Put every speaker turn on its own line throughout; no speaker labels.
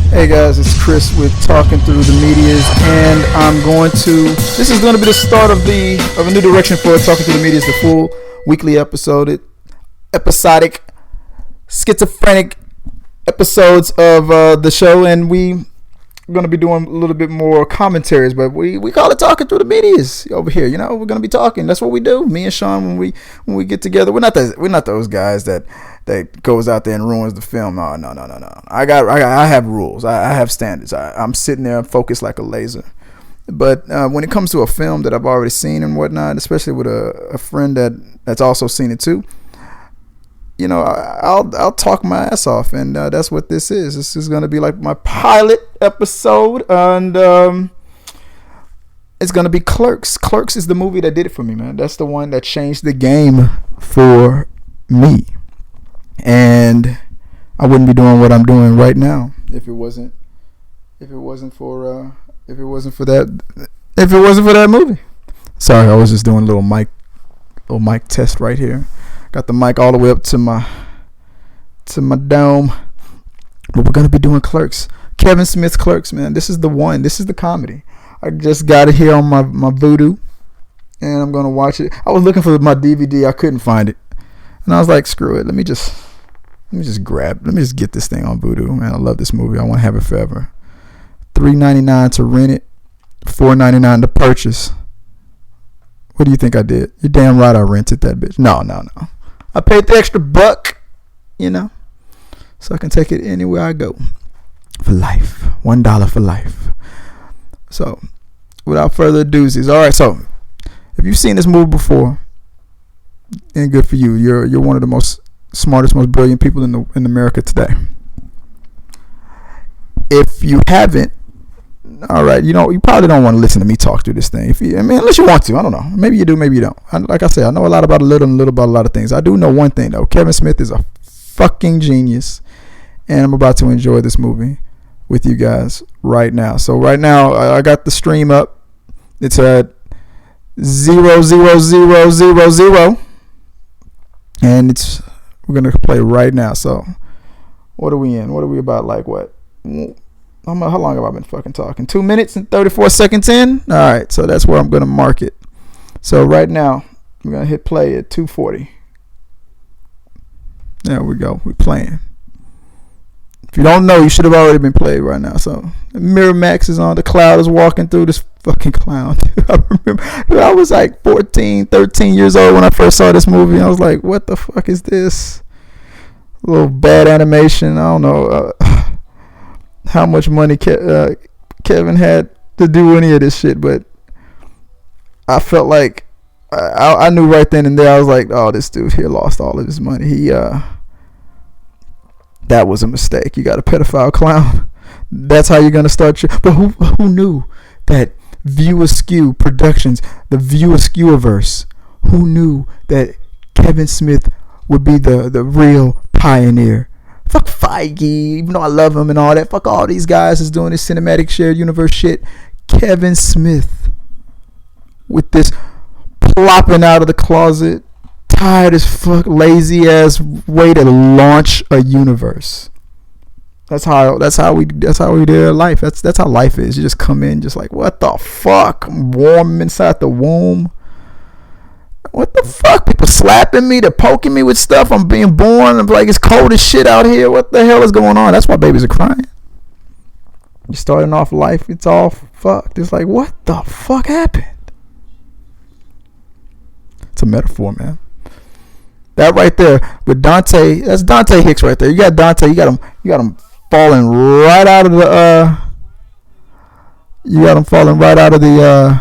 Hey guys, it's Chris with Talking Through the Medias, and this is going to be the start of a new direction for Talking Through the Medias, the full weekly episodic, schizophrenic episodes of the show, and we're going to be doing a little bit more commentaries, but we call it Talking Through the Medias over here. You know, we're going to be talking. That's what we do. Me and Sean, when we get together, we're not those guys that goes out there and ruins the film. No. I have rules. I have standards. I'm sitting there focused like a laser. But when it comes to a film that I've already seen and whatnot, especially with a friend that's also seen it too, you know, I'll talk my ass off, and that's what this is. This is going to be like my pilot episode, and it's going to be Clerks. Clerks is the movie that did it for me, man. That's the one that changed the game for me. And I wouldn't be doing what I'm doing right now if it wasn't for that movie. Sorry, I was just doing a little mic test right here. Got the mic all the way up to my dome. But we're gonna be doing Clerks. Kevin Smith's Clerks, man. This is the one. This is the comedy. I just got it here on my Voodoo, and I'm gonna watch it. I was looking for my DVD. I couldn't find it, and I was like, screw it. Let me just get this thing on Voodoo, man. I love this movie. I want to have it forever. $3.99 to rent it, $4.99 to purchase. What do you think I did? You're damn right I rented that bitch. No. I paid the extra buck, you know, so I can take it anywhere I go. For life. $1 for life. So, without further ado, all right, so, if you've seen this movie before, and good for you. You're one of the most smartest, most brilliant people in America today. If you haven't, all right, you probably don't want to listen to me talk through this thing. Unless you want to, I don't know. Maybe you do, maybe you don't. Like I said, I know a lot about a little and a little about a lot of things. I do know one thing though. Kevin Smith is a fucking genius, and I'm about to enjoy this movie with you guys right now. So right now, I got the stream up. It's at 00000, and we're gonna play right now. So, what are we in? What are we about? Like what? How long have I been fucking talking? 2 minutes and 34 seconds in. All right, so that's where I'm gonna mark it. So right now, I'm gonna hit play at 2:40. There we go. We're playing. If you don't know, you should have already been played right now. So Miramax is on. The cloud is walking through this fucking clown. I remember, I was like 14, 13 years old when I first saw this movie. I was like, what the fuck is this? A little bad animation. I don't know how much money Kevin had to do any of this shit, but I felt like I knew right then and there. I was like, oh, this dude here lost all of his money. That was a mistake. You got a pedophile clown. That's how you're gonna start. But who knew that View Askew Productions, the View Askewverse, who knew that Kevin Smith would be the real pioneer? Fuck Feige, even though I love him and all that. Fuck all these guys is doing this cinematic shared universe shit. Kevin Smith with this plopping out of the closet, tired as fuck, lazy ass way to launch a universe. That's how we do life. That's how life is. You just come in just like, what the fuck? I'm warm inside the womb. What the fuck? People slapping me, they're poking me with stuff. I'm being born. I'm like, it's cold as shit out here. What the hell is going on? That's why babies are crying. You're starting off life, it's all fucked. It's like, what the fuck happened? It's a metaphor, man. That right there with Dante, that's Dante Hicks right there. You got Dante, you got him falling right out of the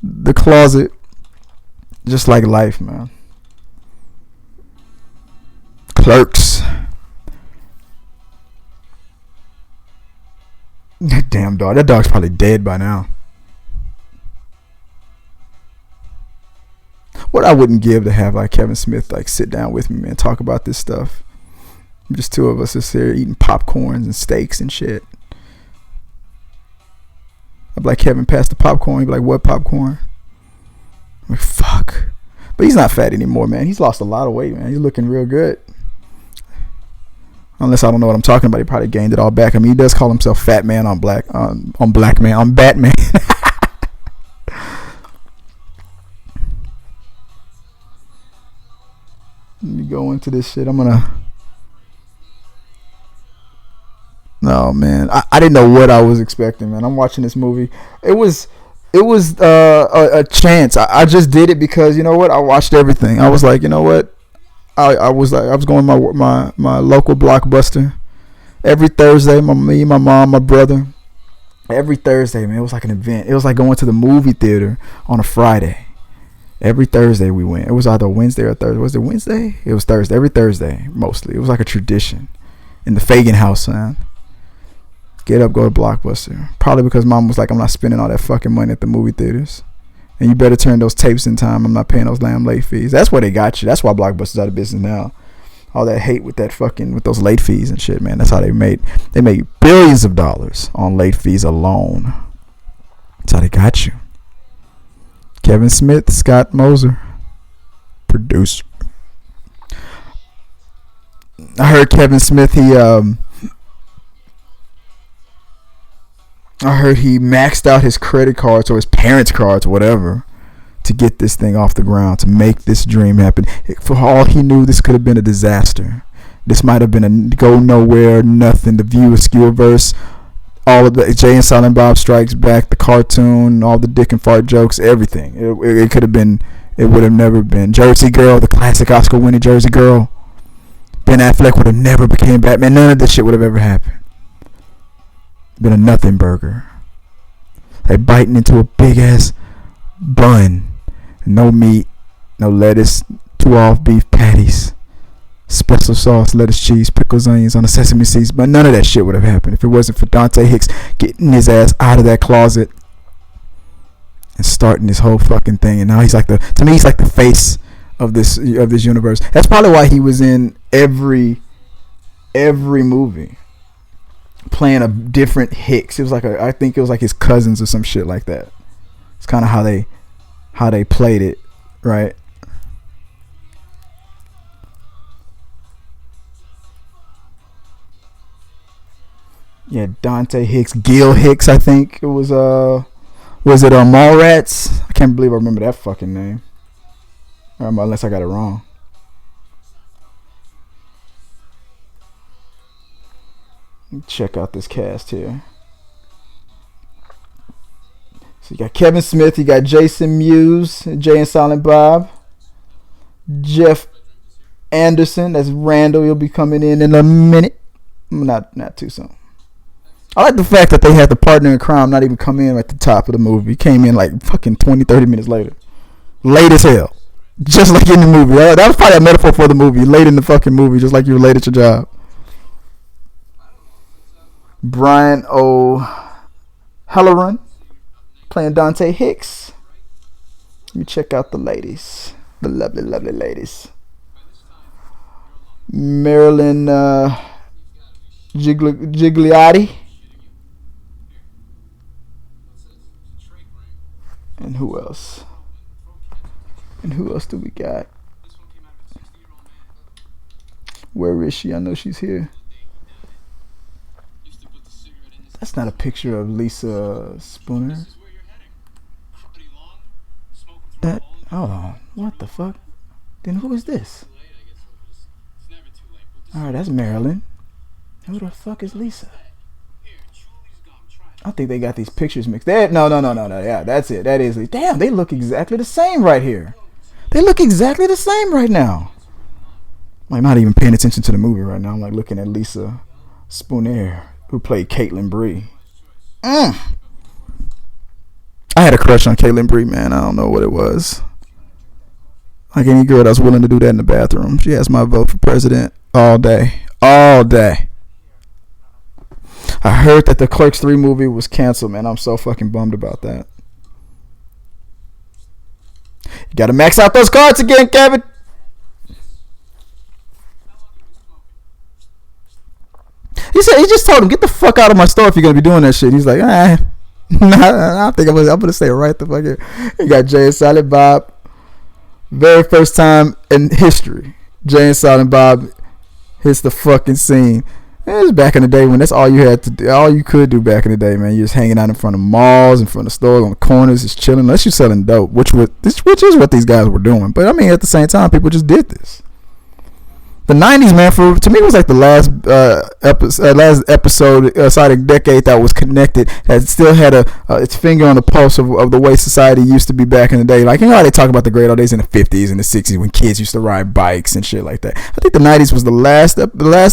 the closet, just like life, man. Clerks. That damn dog. That dog's probably dead by now. What I wouldn't give to have like Kevin Smith like sit down with me and talk about this stuff. Just two of us just here eating popcorns and steaks and shit. I'd be like, Kevin, pass the popcorn. He'd be like, what popcorn? I'm like, fuck. But he's not fat anymore, man. He's lost a lot of weight, man. He's looking real good. Unless I don't know what I'm talking about, he probably gained it all back. I mean, he does call himself Fat Man on Batman. Let me go into this shit. No, man, I didn't know what I was expecting, man. I'm watching this movie. It was a chance. I just did it because, you know what? I watched everything. I was like, you know what? I was going to my local Blockbuster every Thursday. Me, my mom, my brother. Every Thursday, man. It was like an event. It was like going to the movie theater on a Friday. Every Thursday we went. It was either Wednesday or Thursday. Was it Wednesday? It was Thursday. Every Thursday, mostly. It was like a tradition in the Fagan house, man. Get up, go to Blockbuster. Probably because mom was like, I'm not spending all that fucking money at the movie theaters. And you better turn those tapes in time. I'm not paying those damn late fees. That's where they got you. That's why Blockbuster's out of business now. All that hate with those late fees and shit, man. That's how they made billions of dollars on late fees alone. That's how they got you. Kevin Smith, Scott Moser, producer. I heard Kevin Smith, I heard he maxed out his credit cards or his parents' cards or whatever to get this thing off the ground, to make this dream happen. For all he knew, this could have been a disaster. This might have been a go nowhere, nothing. The View Askew-verse, all of the Jay and Silent Bob Strikes Back, the cartoon, all the dick and fart jokes, everything. It could have been, it would have never been. Jersey Girl, the classic Oscar-winning Jersey Girl. Ben Affleck would have never became Batman. None of this shit would have ever happened. Been a nothing burger. Like biting into a big ass bun. No meat, no lettuce, 2 off beef patties, special sauce, lettuce, cheese, pickles, onions on the sesame seeds. But none of that shit would have happened if it wasn't for Dante Hicks getting his ass out of that closet and starting this whole fucking thing. And now he's like the face of this universe. That's probably why he was in every movie, playing a different Hicks. It was like I think it was like his cousins or some shit like that. It's kind of how they played it, right? Yeah, Dante Hicks, Gil Hicks, I think it was. Was it Mallrats? I can't believe I remember that fucking name. Unless I got it wrong. Check out this cast here. So you got Kevin Smith, you got Jason Mewes, Jay and Silent Bob, Jeff Anderson, that's Randal. You'll be coming in a minute. Not too soon. I like the fact that they had the partner in crime not even come in at the top of the movie. He came in like fucking 20-30 minutes later. Late as hell. Just like in the movie. That was probably a metaphor for the movie. Late in the fucking movie, just like you were late at your job. Brian O'Halloran playing Dante Hicks. Let me check out the ladies. The lovely, lovely ladies. Marilyn Ghigliotti. And who else? And who else do we got? Where is she? I know she's here. That's not a picture of Lisa Spooner. That, hold on. What the fuck? Then who is this? Alright, that's Marilyn. Who the fuck is Lisa? I think they got these pictures mixed. No. Yeah, that's it. That is Lisa. Damn, they look exactly the same right here. They look exactly the same right now. I'm like not even paying attention to the movie right now. I'm like looking at Lisa Spoonhauer, who played Caitlin Bree. I had a crush on Caitlin Bree, man. I don't know what it was. Like any girl that's willing to do that in the bathroom. She has my vote for president all day. All day. I heard that the Clerks 3 movie was canceled, man. I'm so fucking bummed about that. You gotta max out those cards again, Kevin. He just told him, get the fuck out of my store if you're gonna be doing that shit. He's like, I think I'm gonna stay right the fuck here. You got Jay and Silent Bob. Very first time in history, Jay and Silent Bob hits the fucking scene. It was back in the day when that's all you had to do, all you could do back in the day, man. You're just hanging out in front of malls, in front of stores, on the corners, just chilling. Unless you're selling dope, which is what these guys were doing. But I mean, at the same time, people just did this. The 90s, man, to me, was like the last episode inside a decade that was connected, that still had its finger on the pulse of the way society used to be back in the day. Like, you know how they talk about the great old days in the 50s and the 60s when kids used to ride bikes and shit like that. I think the 90s was the last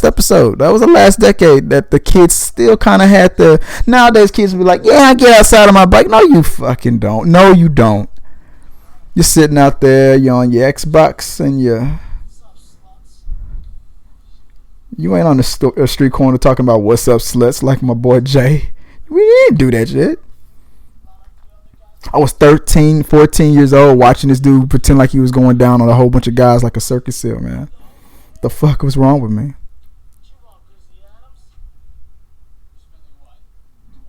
episode. That was the last decade that the kids still kind of had the... Nowadays, kids will be like, yeah, I get outside on my bike. No, you fucking don't. No, you don't. You're sitting out there, you're on your Xbox and you ain't on the street corner talking about what's up, sluts, like my boy Jay. We didn't do that shit. I was 13, 14 years old watching this dude pretend like he was going down on a whole bunch of guys like a circus seal, man. The fuck was wrong with me?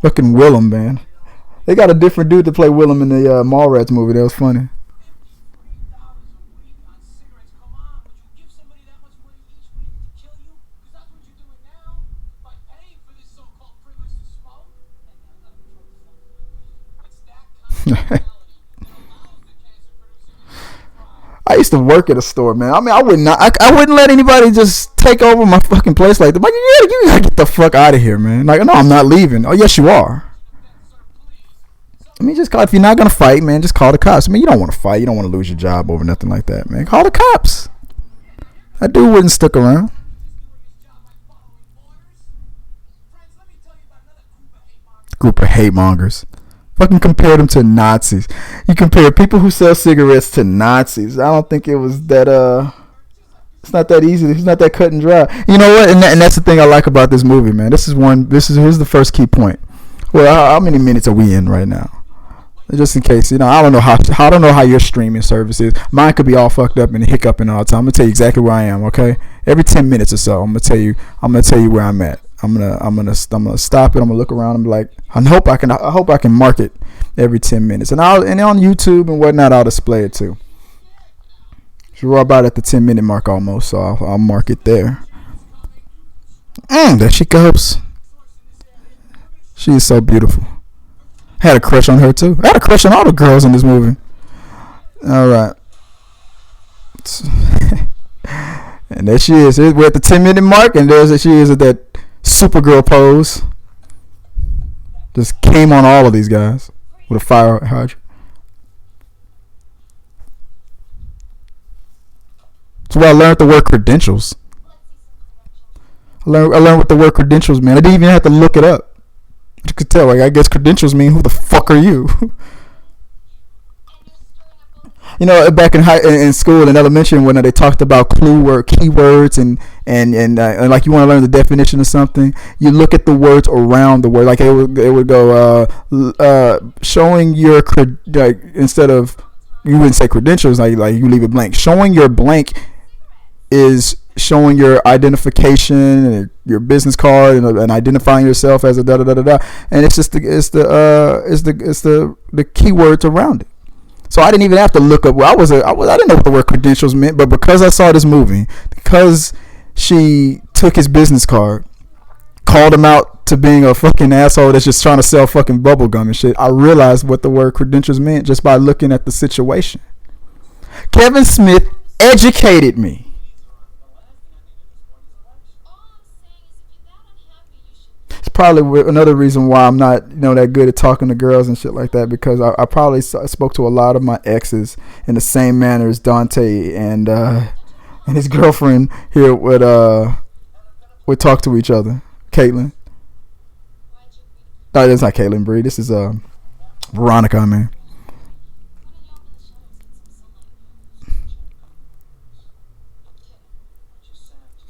Fucking Willem, man. They got a different dude to play Willem in the Mallrats movie. That was funny. I used to work at a store, man. I mean, I wouldn't let anybody just take over my fucking place like that. Like, you gotta get the fuck out of here, man. Like, no, I'm not leaving. Oh, yes, you are. I mean, just call, if you're not gonna fight, man, just call the cops. I mean, you don't want to fight. You don't want to lose your job over nothing like that, man. Call the cops. That dude wouldn't stick around. Group of hate mongers. Fucking compare them to Nazis. You compare people who sell cigarettes to Nazis. I don't think it was that it's not that easy. It's not that cut and dry. You know what? And that's the thing I like about this movie, man. Here's the first key point. Well, how many minutes are we in right now? Just in case, you know, I don't know how your streaming service is. Mine could be all fucked up and hiccuping all the time. I'm gonna tell you exactly where I am, okay? Every 10 minutes or so, I'm gonna tell you where I'm at. I'm gonna stop it. I'm gonna look around and be like, I hope I can mark it every 10 minutes. And on YouTube and whatnot, I'll display it too. So we're about at the 10-minute mark almost, so I'll mark it there. There she goes. She is so beautiful. Had a crush on her too. I had a crush on all the girls in this movie. All right. And there she is. We're at the 10-minute mark, and she is at that Supergirl pose. Just came on all of these guys with a fire hydrant. That's where I learned the word credentials. I learned what the word credentials meant. I didn't even have to look it up. You could tell, like, I guess credentials mean who the fuck are you? You know, back in school in elementary, when they talked about keywords and like you want to learn the definition of something, you look at the words around the word. Like it would go showing your like, instead of, you wouldn't say credentials, like you leave it blank. Showing your blank is showing your identification and your business card and identifying yourself as a da da da da da. And it's just the keywords around it. So I didn't even have to look up. I didn't know what the word credentials meant, but because I saw this movie, because she took his business card, called him out to being a fucking asshole that's just trying to sell fucking bubble gum and shit, I realized what the word credentials meant just by looking at the situation. Kevin Smith educated me. It's probably another reason why I'm not, that good at talking to girls and shit like that, because I probably spoke to a lot of my exes in the same manner as Dante and his girlfriend here would talk to each other. Caitlin. No, it's not Caitlin Bree. This is Veronica, man.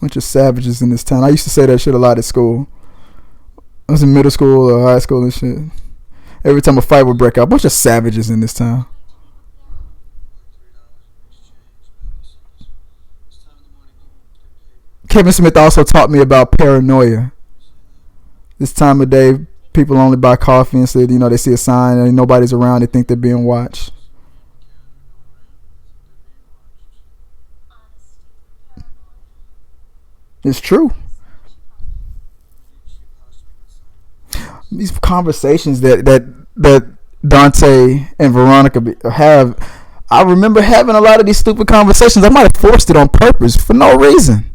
Bunch of savages in this town. I used to say that shit a lot at school. I was in middle school or high school and shit. Every time a fight would break out, a bunch of savages in this town. Kevin Smith also taught me about paranoia. This time of day, people only buy coffee and say, they see a sign and nobody's around, they think they're being watched. It's true. These conversations that Dante and Veronica have, I remember having a lot of these stupid conversations. I might have forced it on purpose for no reason.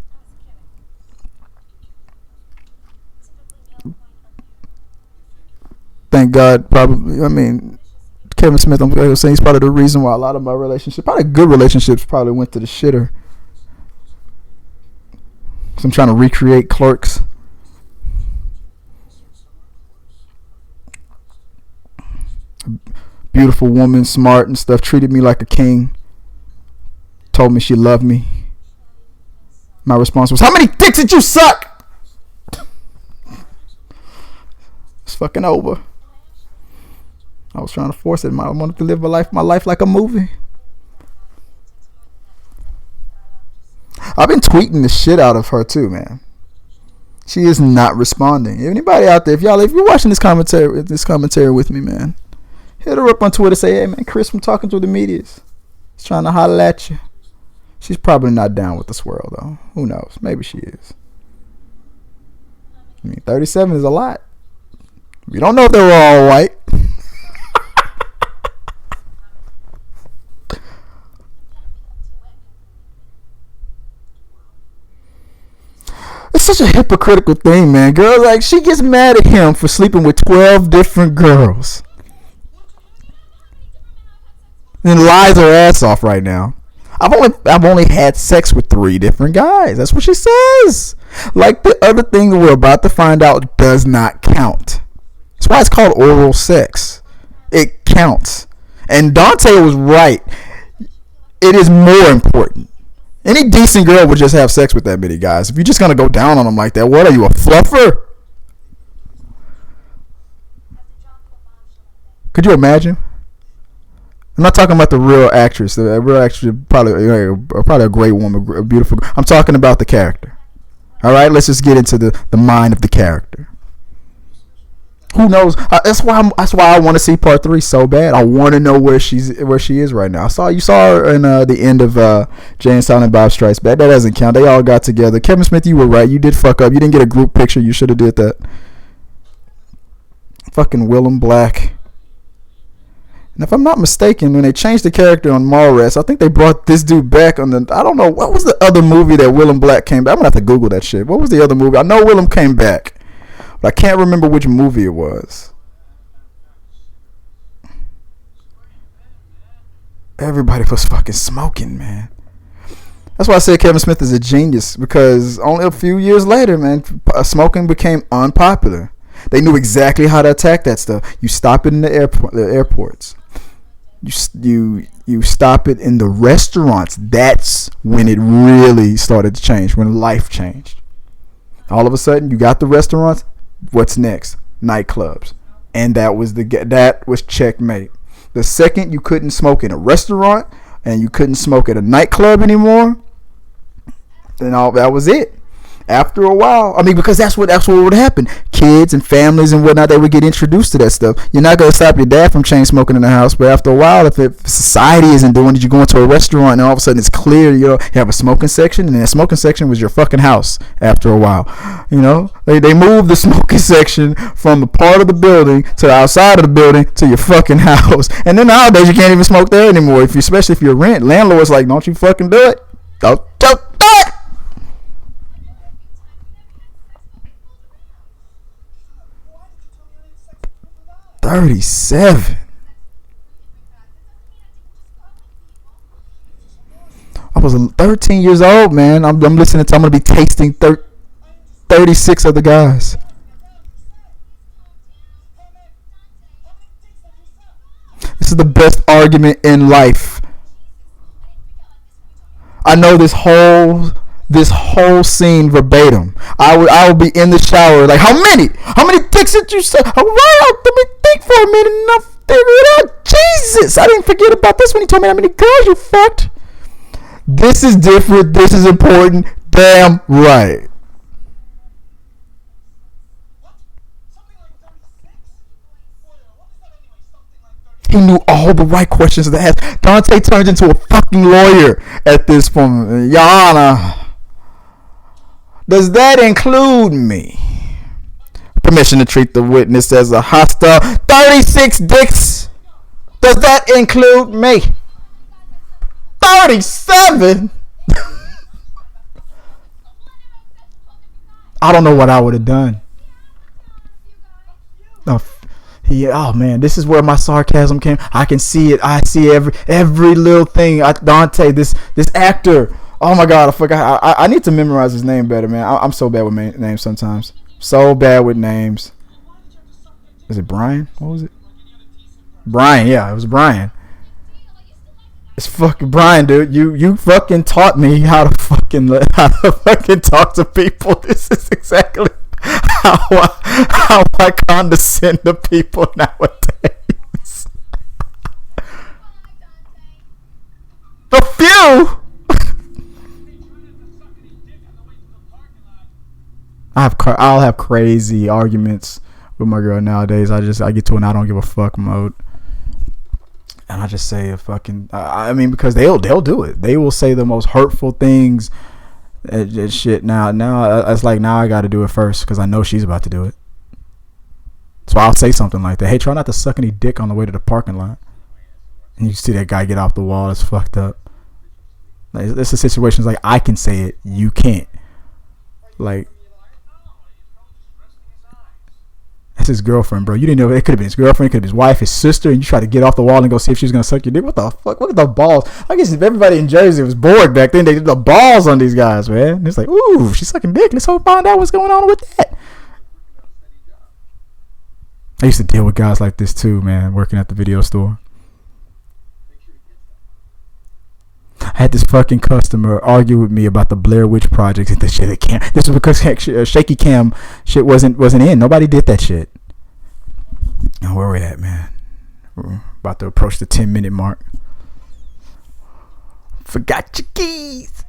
Thank God, probably. I mean, Kevin Smith, I'm saying he's probably the reason why a lot of my relationships, probably good relationships, probably went to the shitter. So I'm trying to recreate Clerks. Beautiful woman, smart and stuff, treated me like a king. Told me she loved me. My response was, "How many dicks did you suck?" It's fucking over. I was trying to force it. I wanted to live my life like a movie. I've been tweeting the shit out of her too, man. She is not responding. Anybody out there, if you're watching this commentary with me, man, hit her up on Twitter. Say, "Hey, man, Chris from Talking Through the Medias is trying to holler at you." She's probably not down with the swirl, though. Who knows? Maybe she is. I mean, 37 is a lot. We don't know if they were all white. It's such a hypocritical thing, man. Girl, like, she gets mad at him for sleeping with 12 different girls. And lies her ass off right now. I've only had sex with 3 different guys. That's what she says. Like, the other thing that we're about to find out does not count. That's why it's called oral sex. It counts. And Dante was right. It is more important. Any decent girl would just have sex with that many guys. If you're just going to go down on them like that, what are you, a fluffer? Could you imagine? I'm not talking about the real actress. The real actress is probably a great woman, a beautiful girl. I'm talking about the character. All right, let's just get into the mind of the character. Who knows? That's why I want to see part 3 so bad. I want to know where she is right now. You saw her in the end of Jay and Silent Bob Strikes Back. That doesn't count. They all got together. Kevin Smith, you were right. You did fuck up. You didn't get a group picture. You should have did that. Fucking Willem Black. And if I'm not mistaken, when they changed the character on Mallrats, I think they brought this dude back on the. I don't know what was the other movie that Willem Black came back. I'm gonna have to Google that shit. What was the other movie? I know Willem came back. But I can't remember which movie it was. Everybody was fucking smoking, man. That's why I said Kevin Smith is a genius, because only a few years later, man, smoking became unpopular. They knew exactly how to attack that stuff. You stop it in the airports. You stop it in the restaurants. That's when it really started to change, when life changed. All of a sudden, you got the restaurants. What's next? Nightclubs. And that was checkmate. The second you couldn't smoke in a restaurant and you couldn't smoke at a nightclub anymore, then that was it. After a while, I mean, because that's what would happen. Kids and families and whatnot, they would get introduced to that stuff. You're not gonna stop your dad from chain smoking in the house, but after a while, if society isn't doing it, you go into a restaurant and all of a sudden it's clear. You have a smoking section, and that smoking section was your fucking house. After a while, they moved the smoking section from the part of the building to the outside of the building to your fucking house. And then nowadays you can't even smoke there anymore. Especially if you're rent, landlord's like, don't you fucking do it. Don't do it. 37. I was 13 years old, man. I'm listening to. I'm gonna be tasting 36 other guys. This is the best argument in life. I know this whole scene verbatim. I would be in the shower like, how many dicks did you say? All right, let me think for a minute and I'll figure it out. Jesus, I didn't forget about this when you told me how many girls you fucked. This is different. This is important. Damn right. He knew all the right questions to ask. Dante turns into a fucking lawyer at this point. Your Honor, Does that include me? Permission to treat the witness as a hostile. 36 dicks. Does that include me? 37? I don't know what I would have done. Oh man, this is where my sarcasm came. I can see it. I see every little thing. Dante, this actor. Oh my god, I forgot. I need to memorize his name better, man. I'm so bad with names sometimes. So bad with names. Is it Brian? What was it? Brian, yeah, it was Brian. It's fucking Brian, dude. You fucking taught me how to fucking talk to people. This is exactly how I condescend to people nowadays. A few. I'll have crazy arguments with my girl nowadays. I get to an I don't give a fuck mode. And I just say I mean, because they'll do it. They will say the most hurtful things and shit. Now it's like, now I got to do it first because I know she's about to do it. So I'll say something like that. Hey, try not to suck any dick on the way to the parking lot. And you see that guy get off the wall. It's fucked up. Like, this is situations like I can say it, you can't. Like, that's his girlfriend, bro. You didn't know it could have been his girlfriend, it could have been his wife, his sister, and you try to get off the wall and go see if she's gonna suck your dick. What the fuck? Look at the balls. I guess if everybody in Jersey was bored back then, they did the balls on these guys, man. And it's like, ooh, she's sucking dick. Let's find out what's going on with that. I used to deal with guys like this too, man, working at the video store. I had this fucking customer argue with me about the Blair Witch Project and the shit. This was because shaky cam shit wasn't in. Nobody did that shit. Now where we at, man? We're about to approach the 10-minute mark. Forgot your keys.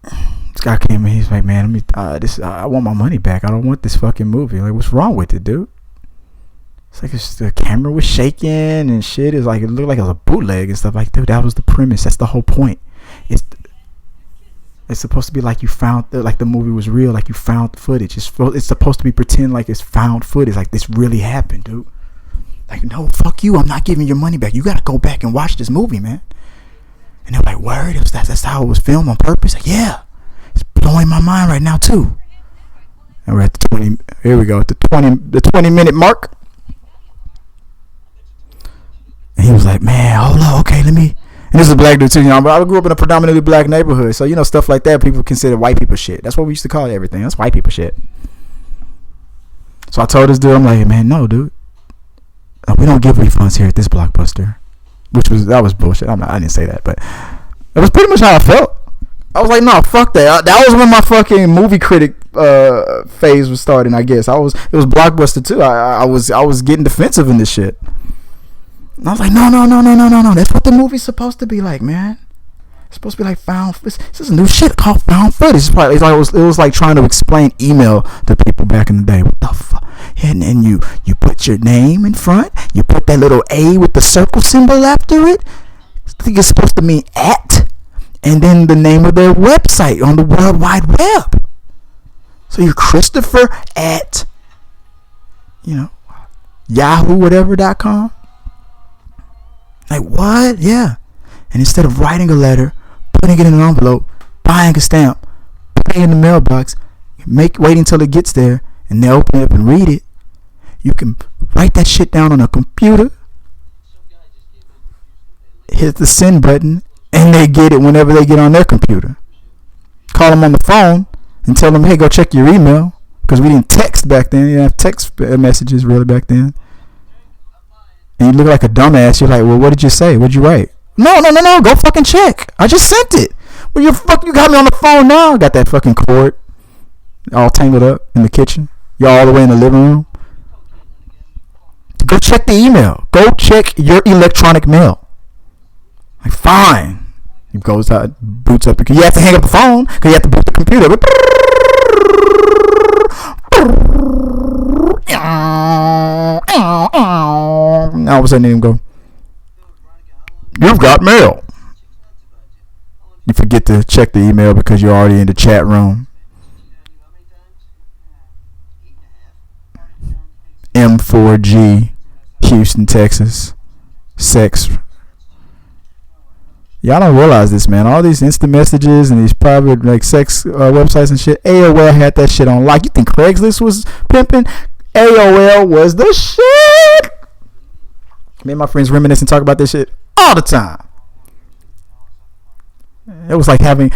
This guy came in. He's like, man, I want my money back. I don't want this fucking movie. Like, what's wrong with it, dude? It's like the camera was shaking and shit. It looked like it was a bootleg and stuff. Like, dude, that was the premise. That's the whole point. It's supposed to be like you found, like the movie was real, like you found footage. It's supposed to be pretend like it's found footage, like this really happened, dude. Like, no, fuck you. I'm not giving your money back. You gotta go back and watch this movie, man. And they're like, word? That's how it was filmed on purpose? Like, yeah. It's blowing my mind right now too. And we're at the 20. Here we go. At the 20-minute mark. And he was like, man, hold on, okay, let me. And this is a black dude too, you know. But I grew up in a predominantly black neighborhood, so you know, stuff like that people consider white people shit. That's what we used to call everything. That's white people shit. So I told this dude, I'm like, hey, man, no, dude, we don't give refunds here at this Blockbuster. That was bullshit. I didn't say that, but it was pretty much how I felt. I was like, no, fuck that. That was when my fucking movie critic phase was starting. I guess it was Blockbuster too. I was getting defensive in this shit. And I was like, no. That's what the movie's supposed to be like, man. It's supposed to be like found. This is new shit called found footage. It was like trying to explain email to people back in the day. What the fuck? And you put your name in front. You put that little A with the circle symbol after it. I think it's supposed to mean at, and then the name of their website on the World Wide Web. So you're Christopher at, Yahoo whatever.com. Like, what? Yeah. And instead of writing a letter, putting it in an envelope, buying a stamp, putting it in the mailbox, waiting until it gets there, and they open it up and read it, you can write that shit down on a computer, hit the send button, and they get it whenever they get on their computer. Call them on the phone and tell them, hey, go check your email, because we didn't text back then. You didn't have text messages really back then. And you look like a dumbass. You're like, well, what did you say? What'd you write? No. Go fucking check. I just sent it. Well, you got me on the phone now. I got that fucking cord all tangled up in the kitchen. You're all the way in the living room. Go check the email. Go check your electronic mail. Like, fine. He goes out, boots up. You have to hang up the phone because you have to boot the computer. All of a sudden, him go, you've got mail. You forget to check the email because you're already in the chat room. M4G, Houston, Texas. Sex. Y'all don't realize this, man. All these instant messages and these private like sex websites and shit. AOL had that shit on lock. You think Craigslist was pimping? AOL was the shit. Me and my friends reminisce and talk about this shit all the time. It was like having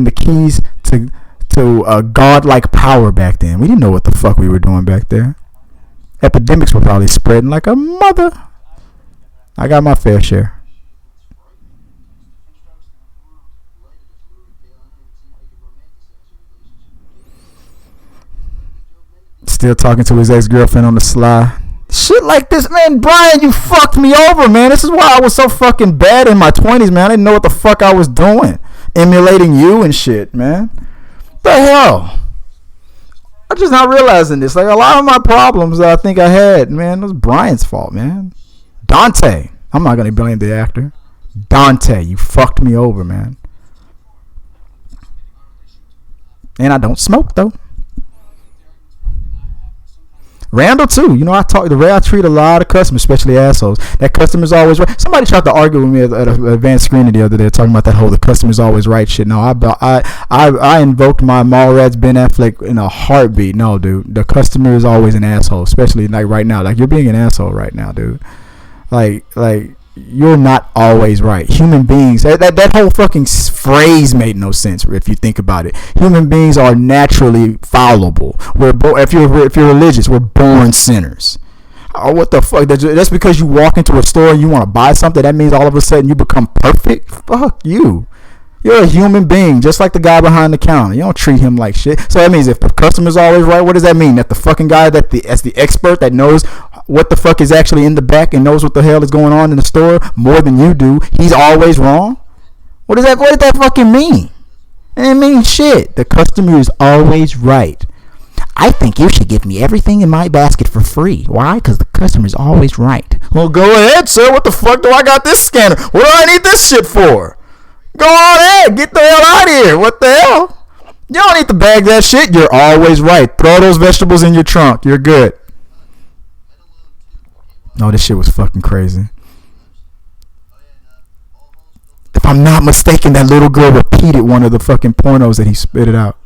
the keys to godlike power back then. We didn't know what the fuck we were doing back there. Epidemics were probably spreading like a mother. I got my fair share. Still talking to his ex-girlfriend on the sly. Shit like this, man. Brian, you fucked me over, man. This is why I was so fucking bad in my 20s, man. I didn't know what the fuck I was doing. Emulating you and shit, man. What the hell? I'm just not realizing this. Like, a lot of my problems that I think I had, man, it was Brian's fault, man. Dante. I'm not going to blame the actor. Dante, you fucked me over, man. And I don't smoke, though. Randal too. You know, the way I treat a lot of customers, especially assholes. That customer's always right. Somebody tried to argue with me at an advanced screening the other day, talking about that whole the customer's always right shit. No, I invoked my Mallrats Ben Affleck in a heartbeat. No, dude, the customer is always an asshole, especially like right now. Like, you're being an asshole right now, dude. Like you're not always right. Human beings, that whole fucking phrase made no sense if you think about it. Human beings are naturally fallible. If you're religious, we're born sinners. Oh, what the fuck? That's because you walk into a store and you want to buy something, that means all of a sudden you become perfect? Fuck you. You're a human being, just like the guy behind the counter. You don't treat him like shit. So that means if the customer's always right, what does that mean? That the fucking guy that's the expert that knows what the fuck is actually in the back and knows what the hell is going on in the store more than you do, he's always wrong? What does that fucking mean? It means shit. The customer is always right. I think you should give me everything in my basket for free. Why? Because the customer's always right. Well, go ahead, sir. What the fuck do I got this scanner? What do I need this shit for? Go on ahead. Get the hell out of here. What the hell? You don't need to bag that shit. You're always right. Throw those vegetables in your trunk. You're good. No, this shit was fucking crazy. If I'm not mistaken, that little girl repeated one of the fucking pornos that he spitted out.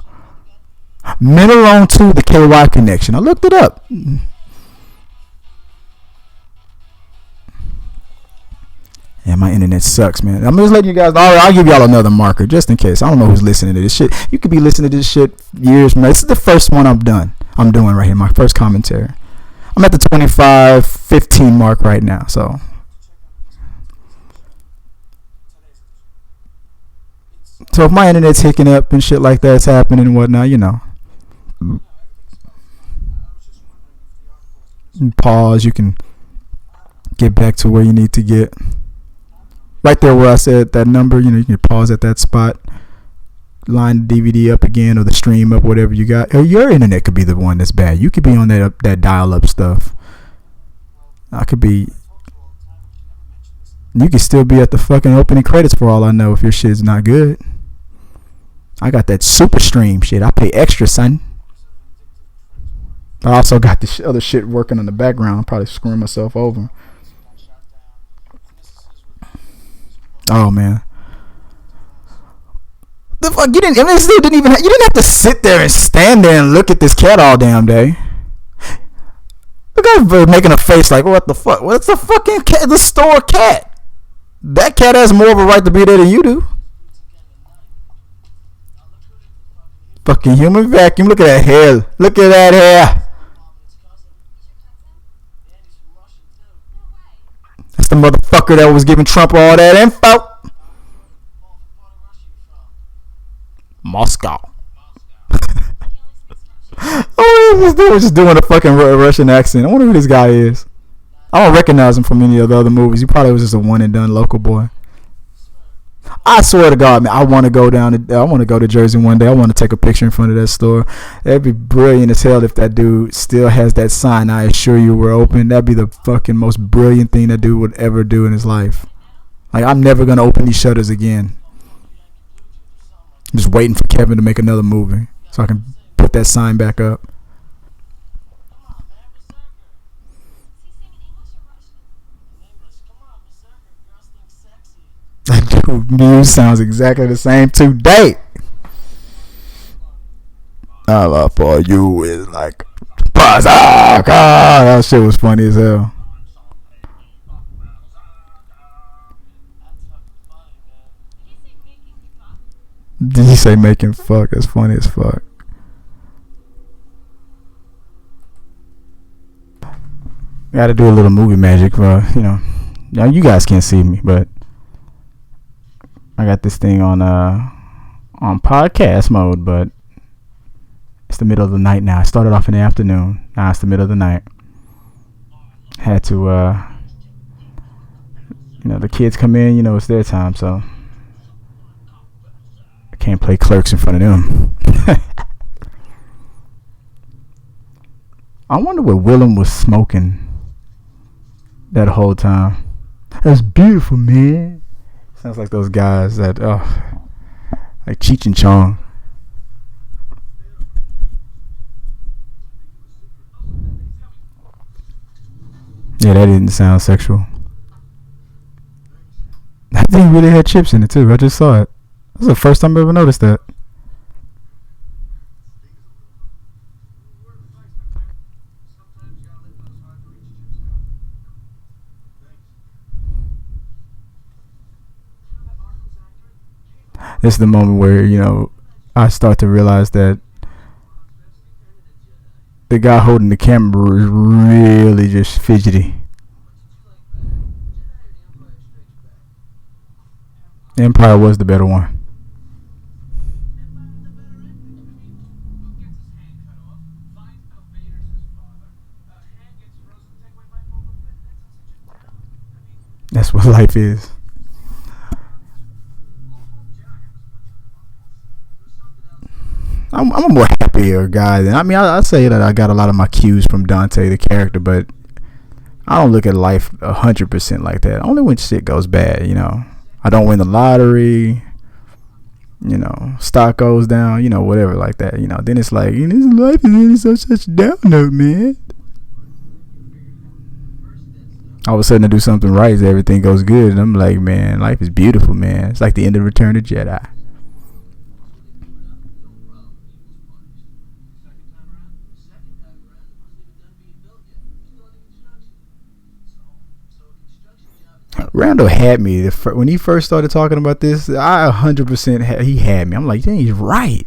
Men Alone 2, the KY Connection. I looked it up. Yeah, my internet sucks, man. I'm just letting you guys know. I'll give y'all another marker just in case. I don't know who's listening to this shit. You could be listening to this shit years from now. This is the first one I'm doing right here. My first commentary. I'm at the 25-15 mark right now. So if my internet's hicking up and shit like that's happening and whatnot, you know. You pause. You can get back to where you need to get. Right there where I said that number, you know, you can pause at that spot, line the DVD up again or the stream up, whatever you got. Or your internet could be the one that's bad. You could be on that dial-up stuff. I could be. You could still be at the fucking opening credits for all I know if your shit's not good. I got that super stream shit. I pay extra, son. I also got this other shit working in the background. I'm probably screwing myself over. Oh man, the fuck you didn't. I mean, you didn't have to sit there and stand there and look at this cat all damn day. Look at her making a face like, what the fuck? What's the fucking cat? The store cat. That cat has more of a right to be there than you do. Fucking human vacuum. Look at that hair. Look at that hair. That's the motherfucker that was giving Trump all that info. Moscow. Oh, this dude was just doing a fucking Russian accent. I wonder who this guy is. I don't recognize him from any of the other movies. He probably was just a one and done local boy. I swear to God, man, I want to go to Jersey one day. I want to take a picture in front of that store. That'd be brilliant as hell if that dude still has that sign, I assure you we're open. That'd be the fucking most brilliant thing that dude would ever do in his life. Like, I'm never going to open these shutters again. I'm just waiting for Kevin to make another movie so I can put that sign back up. Muse sounds exactly the same today. I love for you is like Bazak. That shit was funny as hell. Did he say making fuck? That's funny as fuck. Got to do a little movie magic for Now you guys can't see me, but I got this thing on podcast mode, but it's the middle of the night now. I started off in the afternoon. Now it's the middle of the night. Had to the kids come in, it's their time, so I can't play Clerks in front of them. I wonder what Willem was smoking that whole time. That's beautiful, man. Sounds like those guys that like Cheech and Chong. Yeah, that didn't sound sexual. That thing really had chips in it too. I just saw it. That's the first time I ever noticed that. This is the moment where, I start to realize that the guy holding the camera is really just fidgety. Empire was the better one. That's what life is. I'm a more happier guy than I say that I got a lot of my cues from Dante the character, but I don't look at life 100% like that. Only when shit goes bad, I don't win the lottery, stock goes down, whatever like that, Then it's like, this life is such a down note, man. All of a sudden I do something right, everything goes good, and I'm like, man, life is beautiful, man. It's like the end of Return of the Jedi. Randal had me when he first started talking about this. I 100% he had me. I'm like, dang, he's right.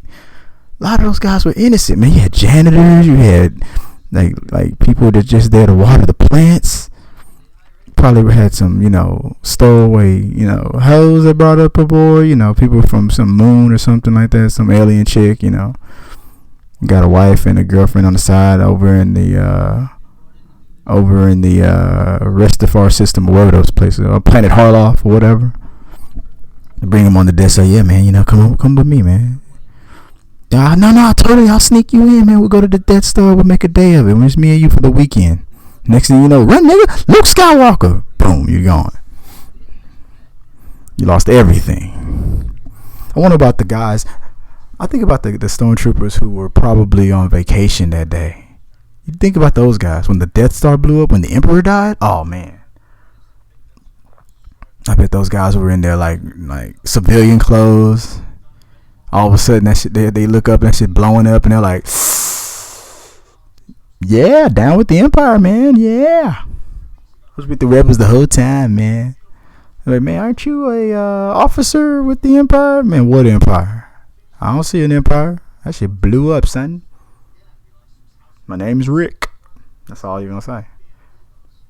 A lot of those guys were innocent, man. You had janitors, you had like people that just there to water the plants. Probably had some, stowaway, hoes that brought up a boy, people from some moon or something like that, some alien chick, got a wife and a girlfriend on the side over in the rest of our system, or wherever those places are, Planet Harloff or whatever. Bring him on the desk. Say, yeah, man, come with me, man. No, totally. I'll sneak you in, man. We'll go to the Death Star. We'll make a day of it. It's me and you for the weekend. Next thing you know, run, nigga. Luke Skywalker. Boom, you're gone. You lost everything. I wonder about the guys. I think about the stormtroopers who were probably on vacation that day. You think about those guys when the Death Star blew up, when the Emperor died. Oh man, I bet those guys were in there like civilian clothes. All of a sudden, that shit they look up and that shit blowing up, and they're like, "Yeah, down with the Empire, man. Yeah, I was with the rebels the whole time, man." I'm like, man, aren't you a officer with the Empire? Man, what Empire? I don't see an Empire. That shit blew up, son. My name's Rick. That's all you're gonna say.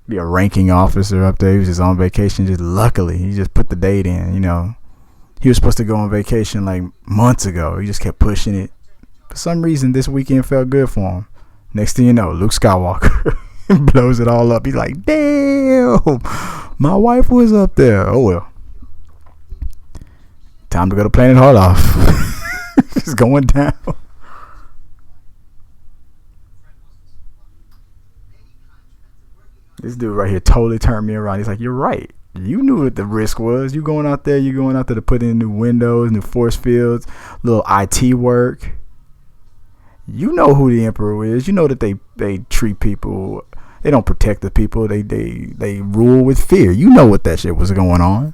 Be a ranking officer up there. He was just on vacation. Just luckily, he just put the date in. He was supposed to go on vacation like months ago. He just kept pushing it. For some reason, this weekend felt good for him. Next thing you know, Luke Skywalker blows it all up. He's like, damn, my wife was up there. Oh well. Time to go to Planet Harloff. It's going down. This dude right here totally turned me around. He's like, you're right. You knew what the risk was. You're going out there to put in new windows, new force fields, little IT work. You know who the Emperor is. You know that they treat people. They don't protect the people. They rule with fear. You know what that shit was going on.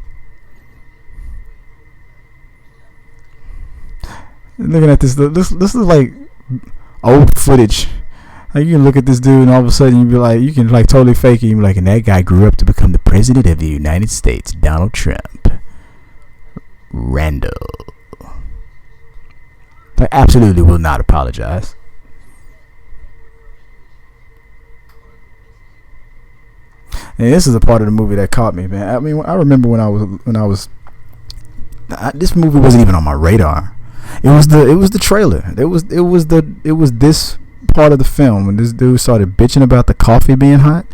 looking at this is like old footage. Like you can look at this dude and all of a sudden you be like, you can like totally fake it. You be like, and that guy grew up to become the president of the United States, Donald Trump. Randal. I absolutely will not apologize. And this is a part of the movie that caught me, man. I mean, I remember when I was this movie wasn't even on my radar. It was the trailer. It was this part of the film when this dude started bitching about the coffee being hot.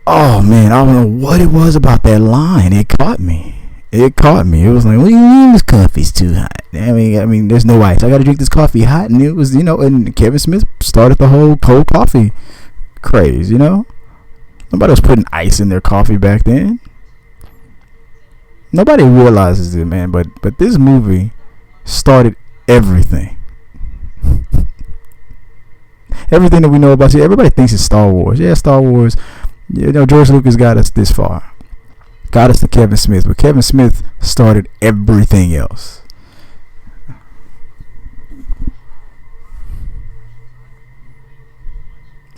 Oh man, I don't know what it was about that line. It caught me. It was like, what do you mean this coffee's too hot? I mean, there's no ice. I got to drink this coffee hot, and it was, and Kevin Smith started the whole cold coffee craze. Nobody was putting ice in their coffee back then. Nobody realizes it, man. But this movie started everything. Everything that we know about. See, everybody thinks it's Star Wars. Yeah, Star Wars. George Lucas got us this far. Got us to Kevin Smith. But Kevin Smith started everything else.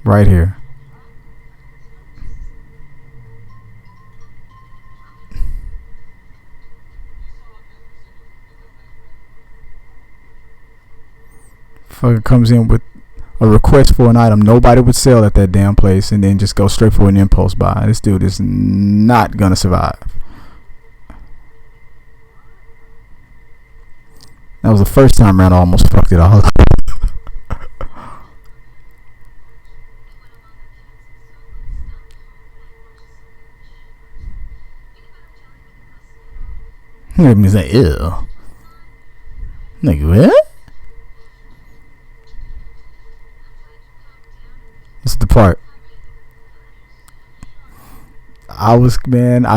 Right here. Fucker comes in with a request for an item nobody would sell at that damn place and then just go straight for an impulse buy. This dude is not gonna survive. That was the first time around I almost fucked it all up. He's like, ew. I'm like, what? This is the part. I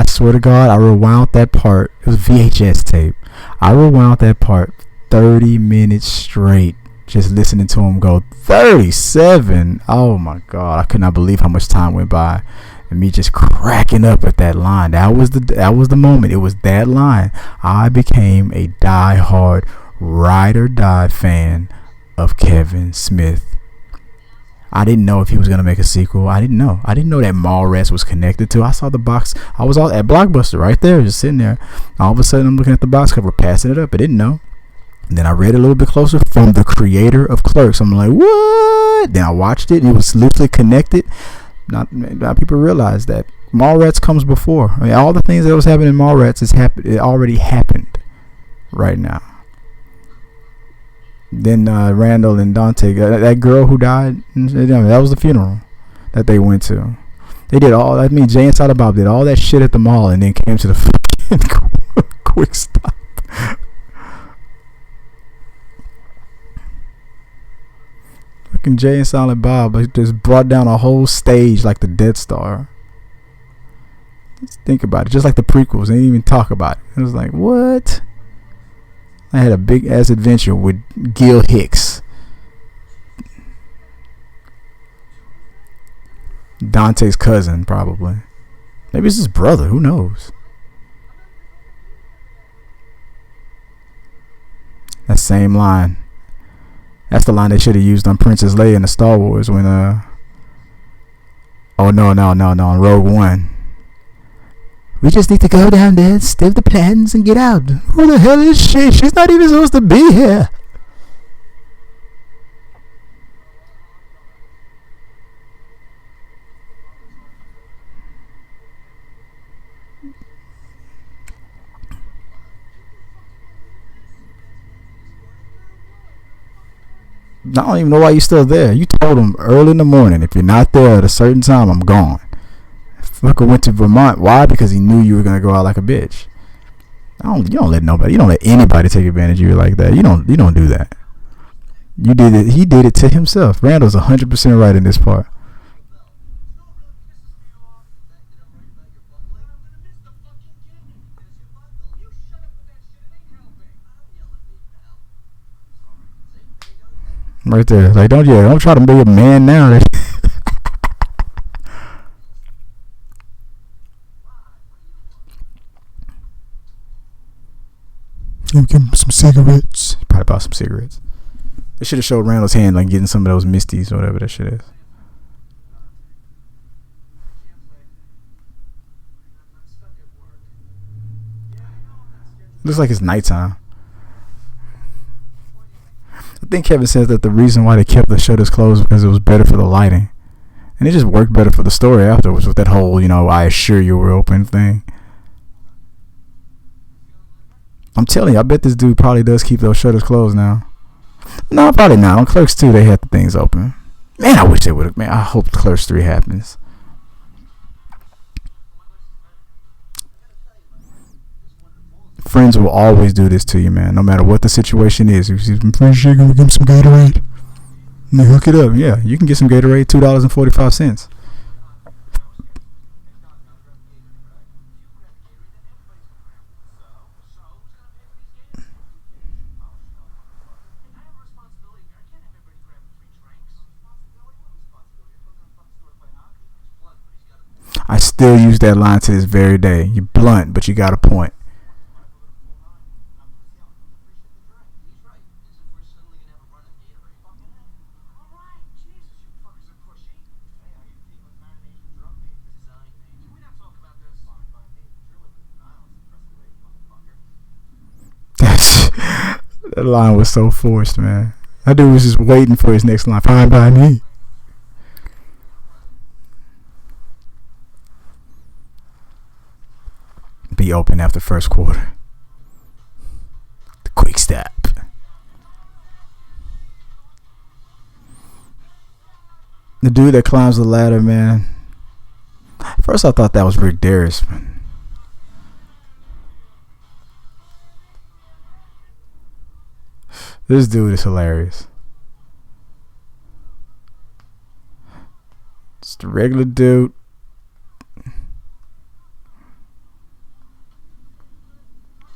swear to God, I rewound that part. It was VHS tape. I rewound that part 30 minutes straight, just listening to him go 37. Oh my God, I could not believe how much time went by, and me just cracking up at that line. That was the moment. It was that line. I became a die-hard, ride or die fan of Kevin Smith. I didn't know if he was going to make a sequel. I didn't know that Mallrats was connected to. I saw the box. I was all at Blockbuster right there, just sitting there. All of a sudden, I'm looking at the box cover, passing it up. I didn't know. And then I read a little bit closer from the creator of Clerks. I'm like, what? Then I watched it. And it was loosely connected. Not people realize that Mallrats comes before. I mean, all the things that was happening in Mallrats it already happened right now. Then Randal and Dante, that girl who died, that was the funeral that they went to. They did all. Jay and Silent Bob did all that shit at the mall, and then came to the fucking quick stop. Fucking Jay and Silent Bob just brought down a whole stage like the Death Star. Just think about it. Just like the prequels, they didn't even talk about it. It was like, what? I had a big ass adventure with Gil Hicks, Dante's cousin, probably. Maybe it's his brother. Who knows? That same line. That's the line they should have used on Princess Leia in the Star Wars when oh no, on Rogue One. We just need to go down there, stiff the plans, and get out. Who the hell is she? She's not even supposed to be here. I don't even know why you're still there. You told him early in the morning, if you're not there at a certain time, I'm gone. Fucker went to Vermont. Why? Because he knew you were gonna go out like a bitch. You don't let anybody take advantage of you like that. You don't do that. You did it. He did it to himself. Randall's 100% right in this part. Right there. Like, don't try to be a man now. Give him some cigarettes. Probably bought some cigarettes. They should have showed Randall's hand, like getting some of those misties or whatever that shit is. Looks like it's nighttime. I think Kevin says that the reason why they kept the shutters closed because it was better for the lighting. And it just worked better for the story afterwards with that whole, I assure you we're open thing. I'm telling you, I bet this dude probably does keep those shutters closed now. No, probably not. On Clerks 2, they had the things open. Man, I wish they would have. Man, I hope Clerks 3 happens. Friends will always do this to you, man. No matter what the situation is. If you see some friends shaking, we give them some Gatorade. And they hook it up. Yeah, you can get some Gatorade, $2.45. I still use that line to this very day. You're blunt, but you got a point. That line was so forced, man. That dude was just waiting for his next line. Fine by me. Be open after first quarter. The quick step. The dude that climbs the ladder, man. First I thought that was Rick Darris. This dude is hilarious. Just a regular dude.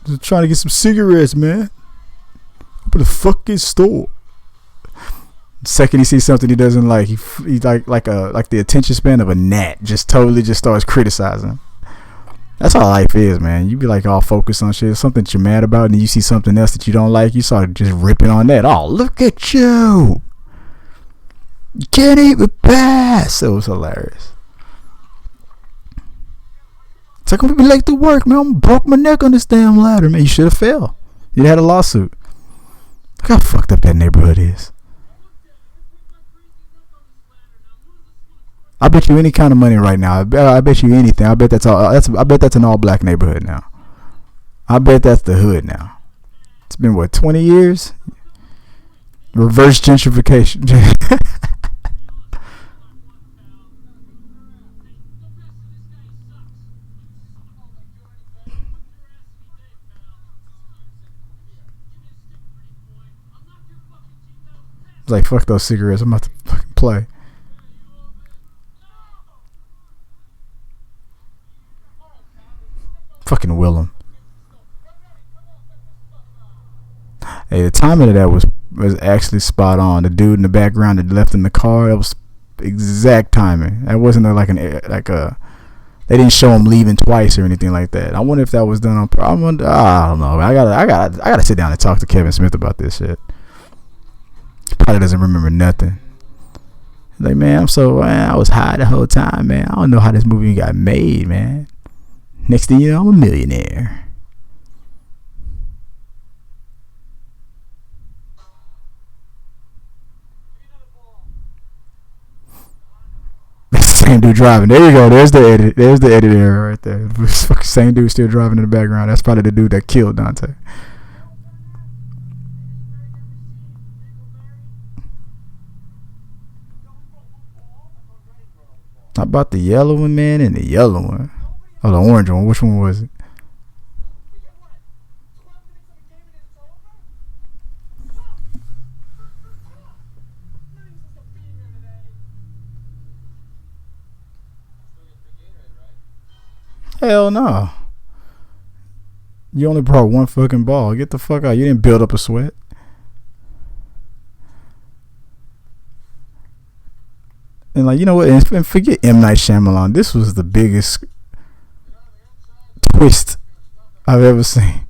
Just trying to get some cigarettes, man. Open the fucking store. The second he sees something he doesn't like, he like the attention span of a gnat. Just totally just starts criticizing. That's how life is, man. You be like all focused on shit, something that you're mad about, and then you see something else that you don't like, you start just ripping on that. Oh, look at you! You can't even pass. It was hilarious. It's like, I'm gonna be late to work, man. I'm broke my neck on this damn ladder, man. You should have failed. You had a lawsuit. Look how fucked up that neighborhood is. I bet you any kind of money right now. I bet you anything. I bet that's all. I bet that's an all-black neighborhood now. I bet that's the hood now. It's been what, 20 years? Reverse gentrification. It's like, fuck those cigarettes. I'm about to fucking play. Fucking Willem. Hey, the timing of that was actually spot on. The dude in the background that left in the car, it was exact timing. That wasn't they didn't show him leaving twice or anything like that. I wonder if that was done on. I don't know. I gotta sit down and talk to Kevin Smith about this shit. Probably doesn't remember nothing. Like, man, I was high the whole time, man. I don't know how this movie got made, man. Next thing you know, I'm a millionaire. That's the same dude driving. There you go. There's the edit. There's the edit error right there. This fucking same dude still driving in the background. That's probably the dude that killed Dante. How about the yellow one, man, and the yellow one? Oh, the orange one. Which one was it? Hell no. You only brought one fucking ball. Get the fuck out. You didn't build up a sweat. And like, you know what? And forget M. Night Shyamalan. This was the biggest twist I've ever seen.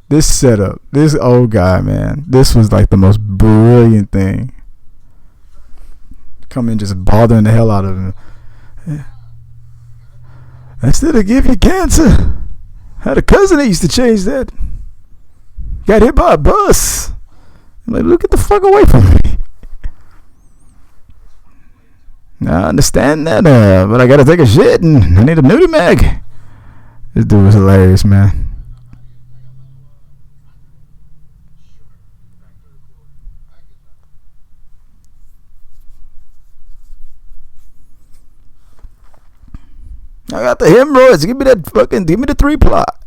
This setup, this old guy, man, this was like the most brilliant thing. Come in just bothering the hell out of him. Yeah. Instead of give you cancer. Had a cousin that used to change that. Got hit by a bus. I'm like, look, get the fuck away from me. Now I understand that, but I gotta take a shit and I need a nudie mag. This dude was hilarious, man. I got the hemorrhoids. Give me the 3-plot.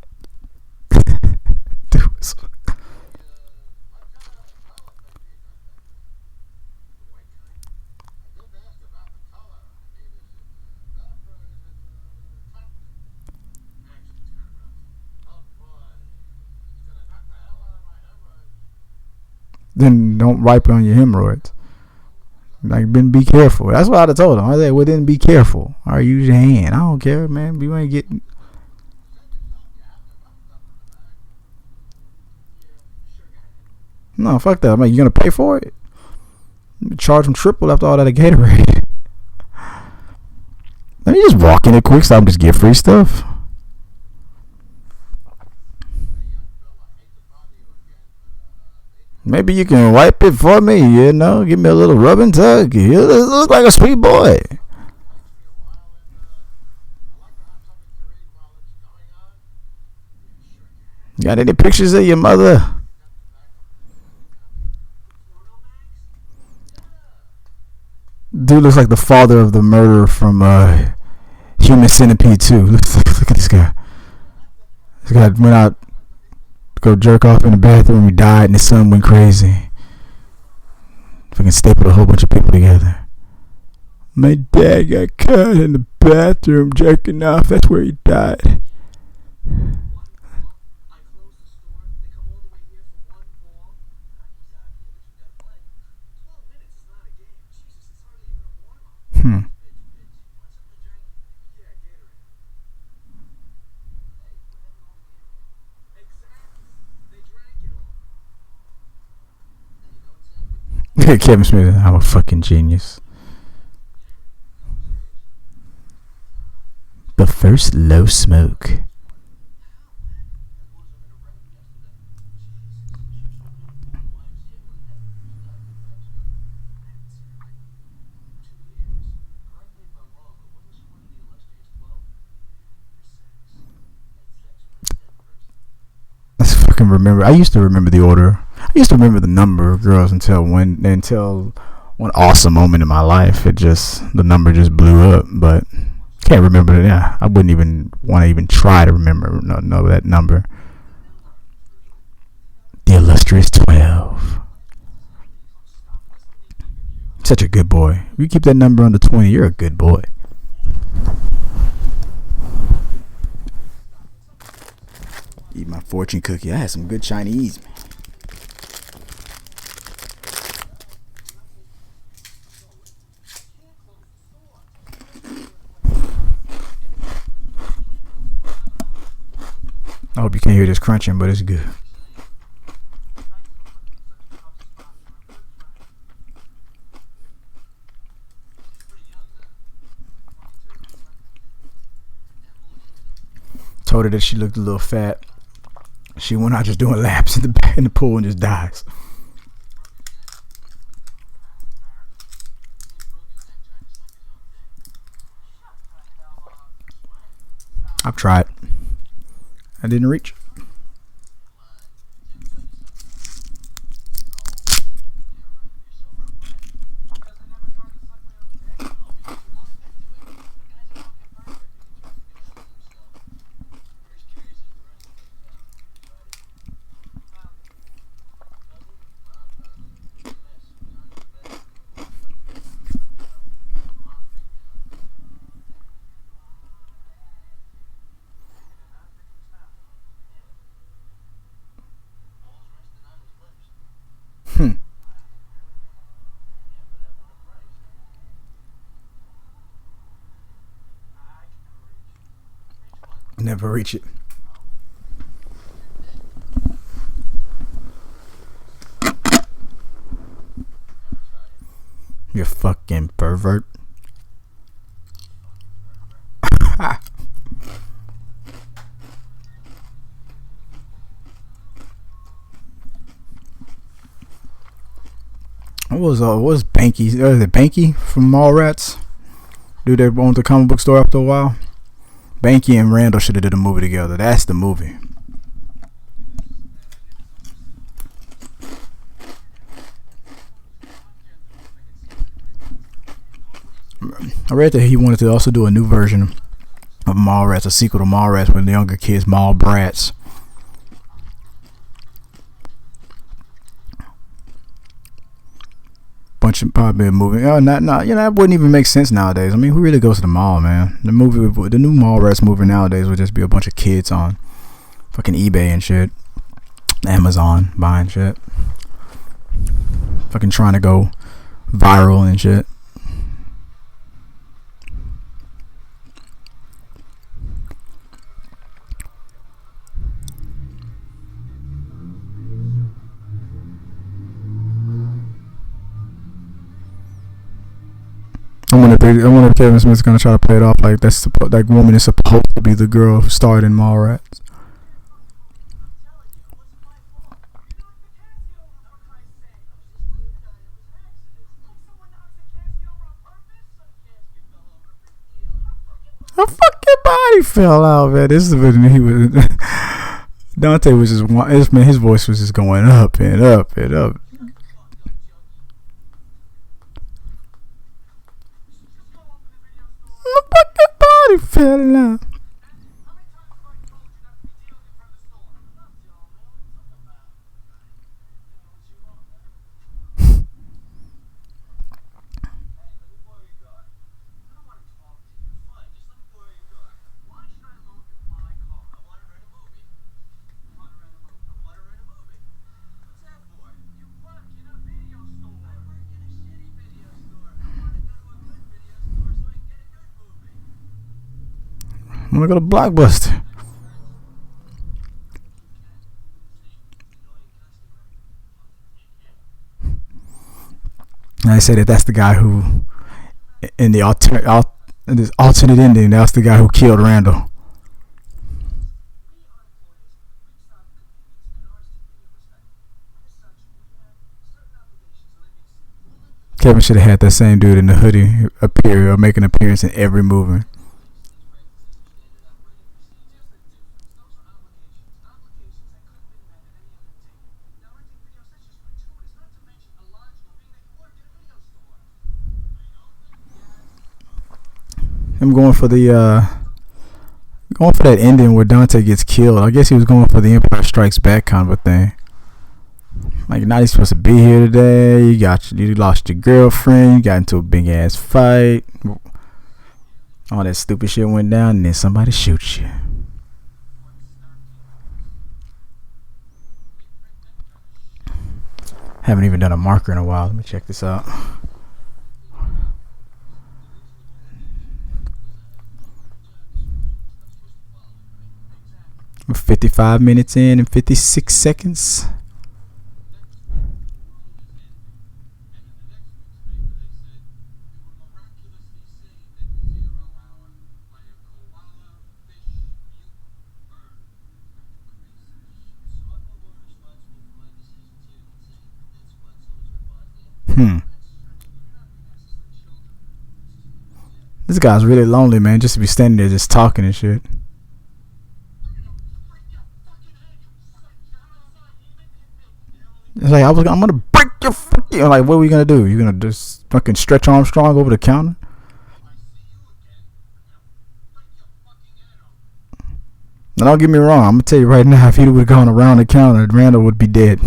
Then don't wipe on your hemorrhoids. Like, be careful. That's what I'd have told him. I said, well, then be careful. All right, use your hand. I don't care, man. You ain't getting. No, fuck that. I'm like, you gonna pay for it? Charge them triple after all that Gatorade. Let me just walk in at Quick Stop and just get free stuff. Maybe you can wipe it for me, you know? Give me a little rub and tug. You look like a sweet boy. Got any pictures of your mother? Dude looks like the father of the murderer from Human Centipede 2. Look at this guy. This guy went out to go jerk off in the bathroom. He died and his son went crazy. Fucking stapled a whole bunch of people together. My dad got caught in the bathroom jerking off. That's where he died. Kevin Smith, I'm a fucking genius. The first low smoke. Remember, I used to remember the order. I used to remember the number of girls until one awesome moment in my life. The number just blew up. But can't remember it. Yeah, I wouldn't even want to even try to remember know that number. The illustrious 12. Such a good boy. If you keep that number under 20, you're a good boy. Eat my fortune cookie. I had some good Chinese, man. I hope you can't hear this crunching, but it's good. Told her that she looked a little fat. She went out just doing laps in the pool and just dies. I've tried. I didn't reach. Never reach it. You fucking pervert. What was Banky? Is it Banky from Mallrats? Dude that owned the comic book store after a while. Banky and Randal should have did a movie together. That's the movie. I read that he wanted to also do a new version of Mallrats, a sequel to Mallrats with the younger kids, Mall Brats. Bunch of probably a movie. That wouldn't even make sense nowadays. I mean, who really goes to the mall, man? The new Mallrats movie nowadays would just be a bunch of kids on fucking eBay and shit, Amazon buying shit, fucking trying to go viral and shit. I wonder if Kevin Smith's gonna try to play it off like that woman is supposed to be the girl who starred in Mallrats. Her fucking body fell out, man. This is the video he was. Dante was just, man, his voice was just going up and up and up. My fucking body fell out. I'm gonna go to Blockbuster. And I say that's the guy who, in the alternate ending, that's the guy who killed Randal. Kevin should have had that same dude in the hoodie appear or make an appearance in every movie. I'm going for that ending where Dante gets killed. I guess he was going for the Empire Strikes Back kind of a thing. Like, now you're supposed to be here today. You lost your girlfriend. You got into a big ass fight. All that stupid shit went down, and then somebody shoots you. Haven't even done a marker in a while. Let me check this out. We're 55 minutes in and 56 seconds. This guy's really lonely, man, just to be standing there just talking and shit. It's like, I'm gonna break your fucking... Like, what are we gonna do? You gonna just fucking stretch Armstrong over the counter? Now, don't get me wrong. I'm gonna tell you right now, if he would have gone around the counter, Randal would be dead.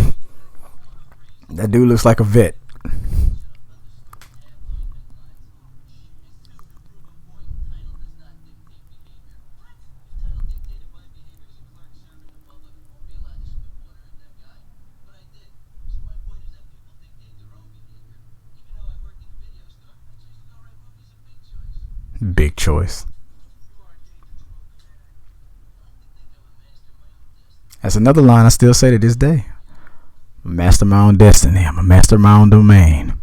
That dude looks like a vet. Big choice. That's another line I still say to this day. Master my own destiny. I'm a master of my own domain.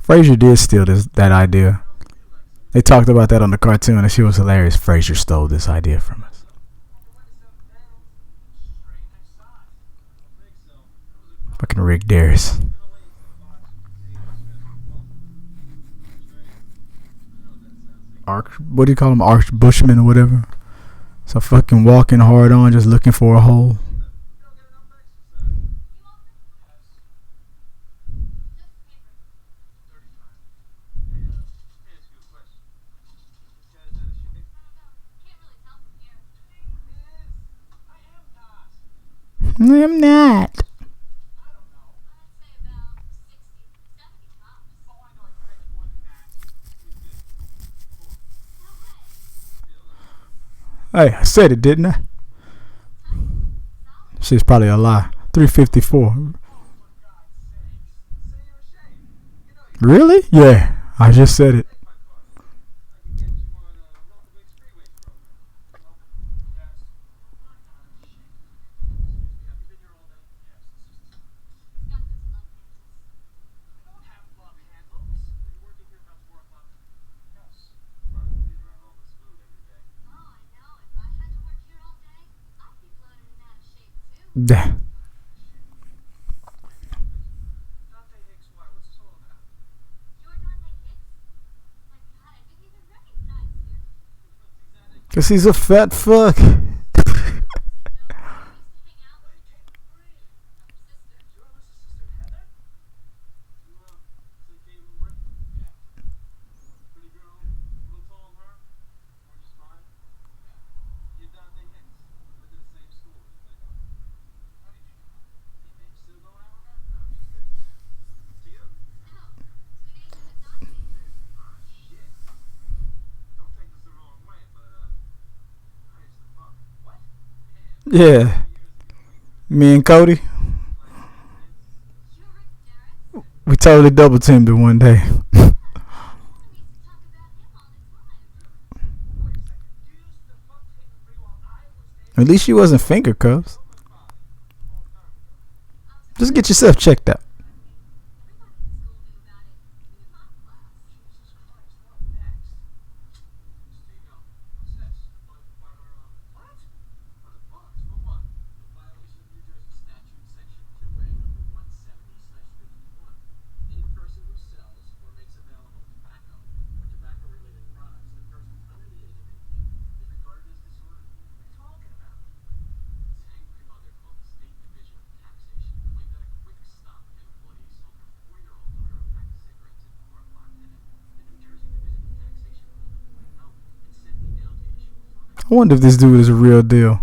Frasier did steal that idea. They talked about that on the cartoon, and she was hilarious. Frasier stole this idea from us. Fucking Rick Darius. What do you call him? Arch Bushman or whatever. So fucking walking hard on, just looking for a hole. I'm not. Hey, I said it, didn't I? Shit's probably a lie. 354. Really? Yeah, I just said it. Yeah. Cause he's a fat fuck. Yeah. Me and Cody, we totally double teamed it one day. At least she wasn't finger cuffs. Just get yourself checked out. I wonder if this dude is a real deal.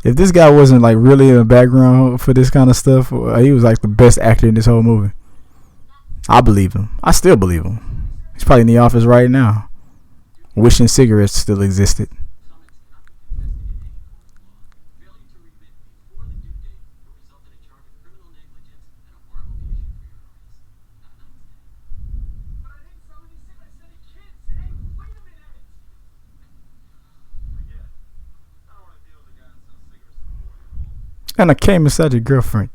If this guy wasn't like really in the background for this kind of stuff, he was like the best actor in this whole movie. I believe him. I still believe him. He's probably in the office right now, wishing cigarettes still existed. And I came inside your girlfriend.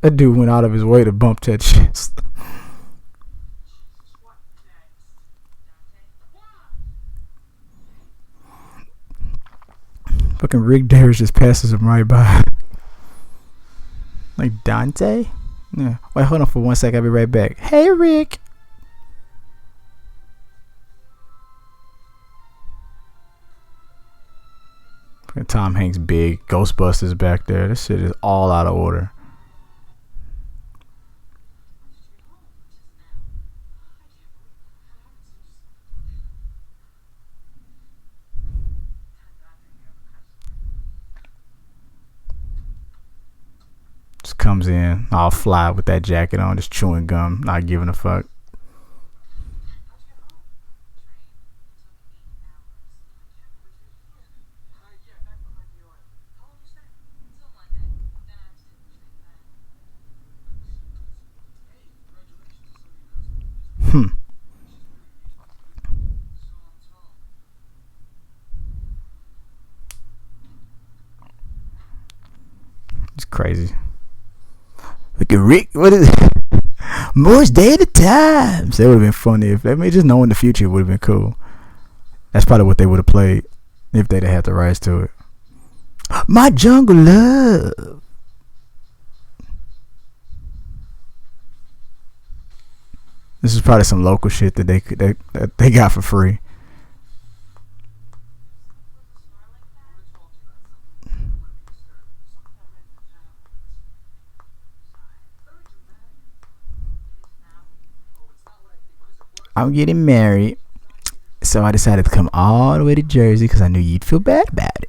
That dude went out of his way to bump that shit. Fucking Rick Darius just passes him right by. Like Dante? Yeah. Wait, hold on for 1 sec. I'll be right back. Hey, Rick. Tom Hanks big. Ghostbusters back there. This shit is all out of order. Just comes in all fly with that jacket on, just chewing gum, not giving a fuck. Crazy. Look at Rick. What is it? Moore's Day at the Times. That would have been funny if just knowing the future would have been cool. That's probably what they would have played if they'd have had the rights to it. My Jungle Love. This is probably some local shit that they got for free. I'm getting married, so I decided to come all the way to Jersey because I knew you'd feel bad about it.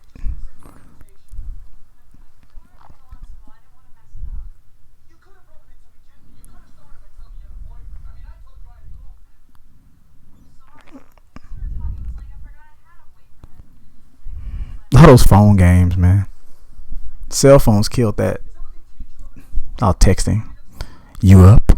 All those phone games, man. Cell phones killed that. All texting. You up?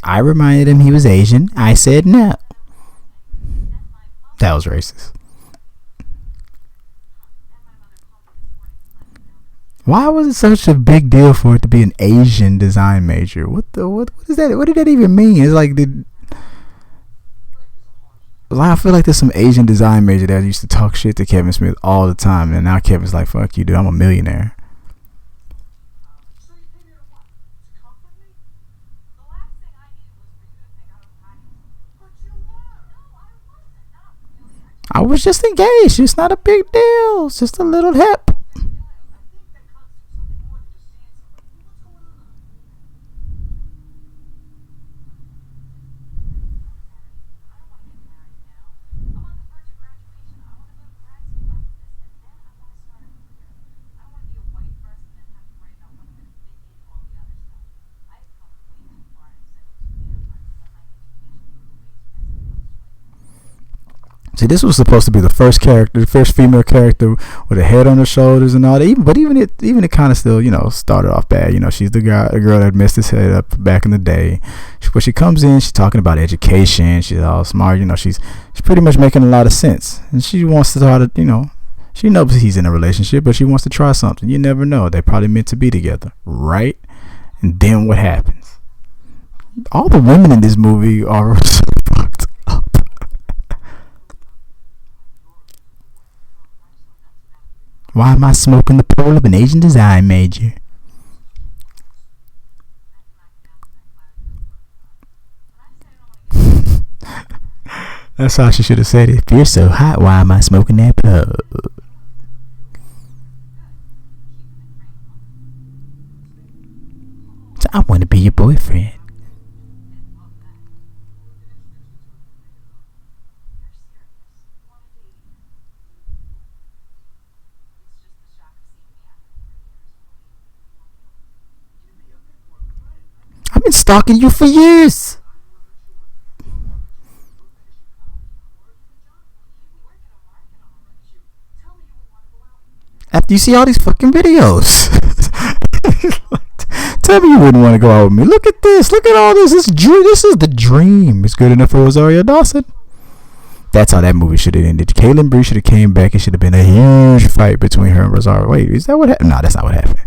I reminded him he was Asian. I said no. That was racist. Why was it such a big deal for it to be an Asian design major? What is that? What did that even mean? It's like I feel like there's some Asian design major that used to talk shit to Kevin Smith all the time, and now Kevin's like, "Fuck you, dude. I'm a millionaire." I was just engaged. It's not a big deal. It's just a little hip. See, this was supposed to be the first character, the first female character with a head on her shoulders and all that. Even it kind of still, started off bad. She's the girl that messed his head up back in the day. But she comes in, she's talking about education. She's all smart. She's pretty much making a lot of sense, and she wants to try to, she knows he's in a relationship, but she wants to try something. You never know. They're probably meant to be together, right? And then what happens? All the women in this movie are fucked up. Why am I smoking the pole of an Asian design major? That's how she should have said it. If you're so hot, why am I smoking that pole? So I want to be your boyfriend. I've been stalking you for years. After you see all these fucking videos. Tell me you wouldn't want to go out with me. Look at this. Look at all this. This is the dream. It's good enough for Rosario Dawson. That's how that movie should have ended. Caitlin Bree should have came back. It should have been a huge fight between her and Rosario. Wait, is that what happened? No, that's not what happened.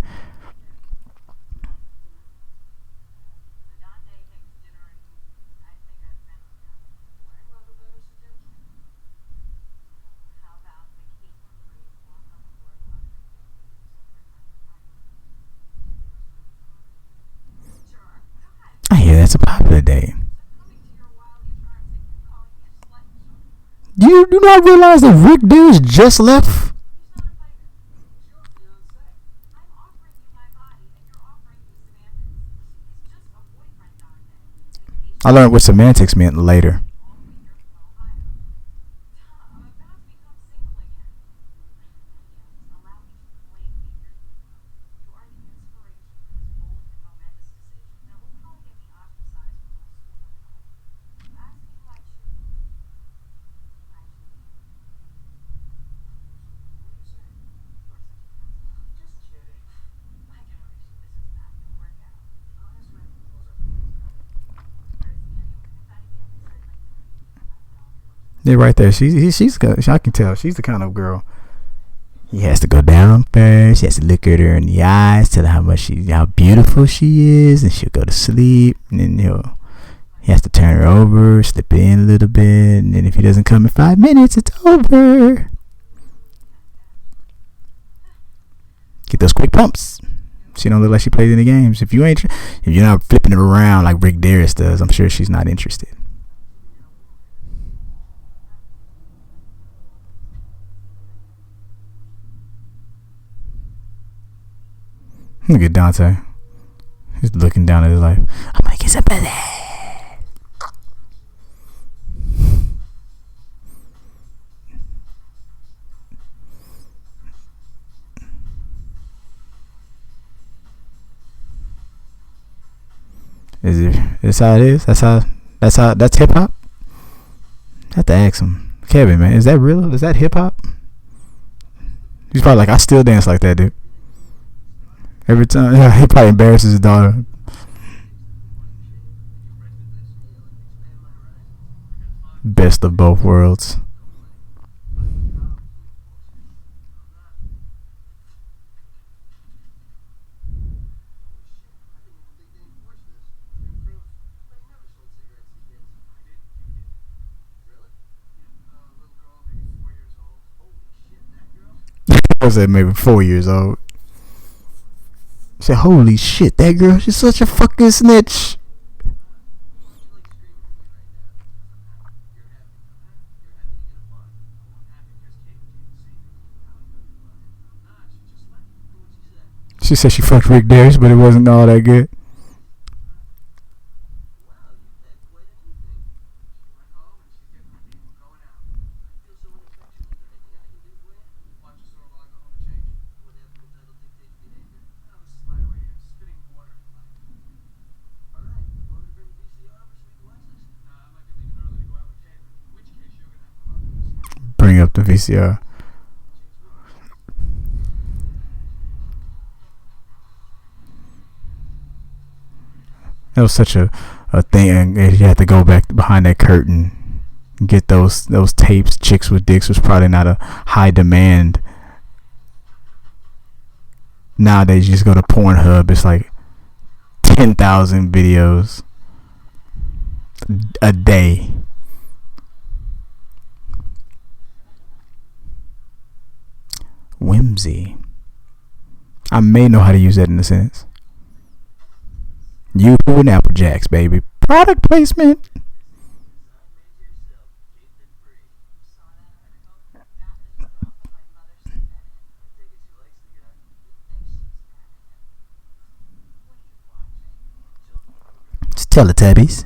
I hear that's a popular day. You do not realize that Rick Deers just left? I learned what semantics meant later. They're right there. She's I can tell she's the kind of girl. He has to go down first. He has to look at her in the eyes, tell her how beautiful she is, and she'll go to sleep. And then he has to turn her over, slip it in a little bit, and then if he doesn't come in 5 minutes, it's over. Get those quick pumps. She don't look like she plays any games. If you're not flipping it around like Rick Darius does, I'm sure she's not interested. Look at Dante. He's looking down at his life. I'm gonna get some pussy. That's how it is? That's hip hop? I have to ask him. Kevin, man, is that real? Is that hip hop? He's probably like, I still dance like that, dude. Every time, yeah, he probably embarrasses his daughter. Best of both worlds. I said maybe 4 years old. I said, holy shit, that girl, she's such a fucking snitch. She said she fucked Rick Darius, but it wasn't all that good. Bring up the VCR. It was such a thing. You had to go back behind that curtain and get those tapes. Chicks with Dicks was probably not a high demand. Nowadays, you just go to Pornhub. It's like 10,000 videos a day. Whimsy. I may know how to use that in a sense. You and Apple Jacks, baby. Product placement. Just Teletubbies.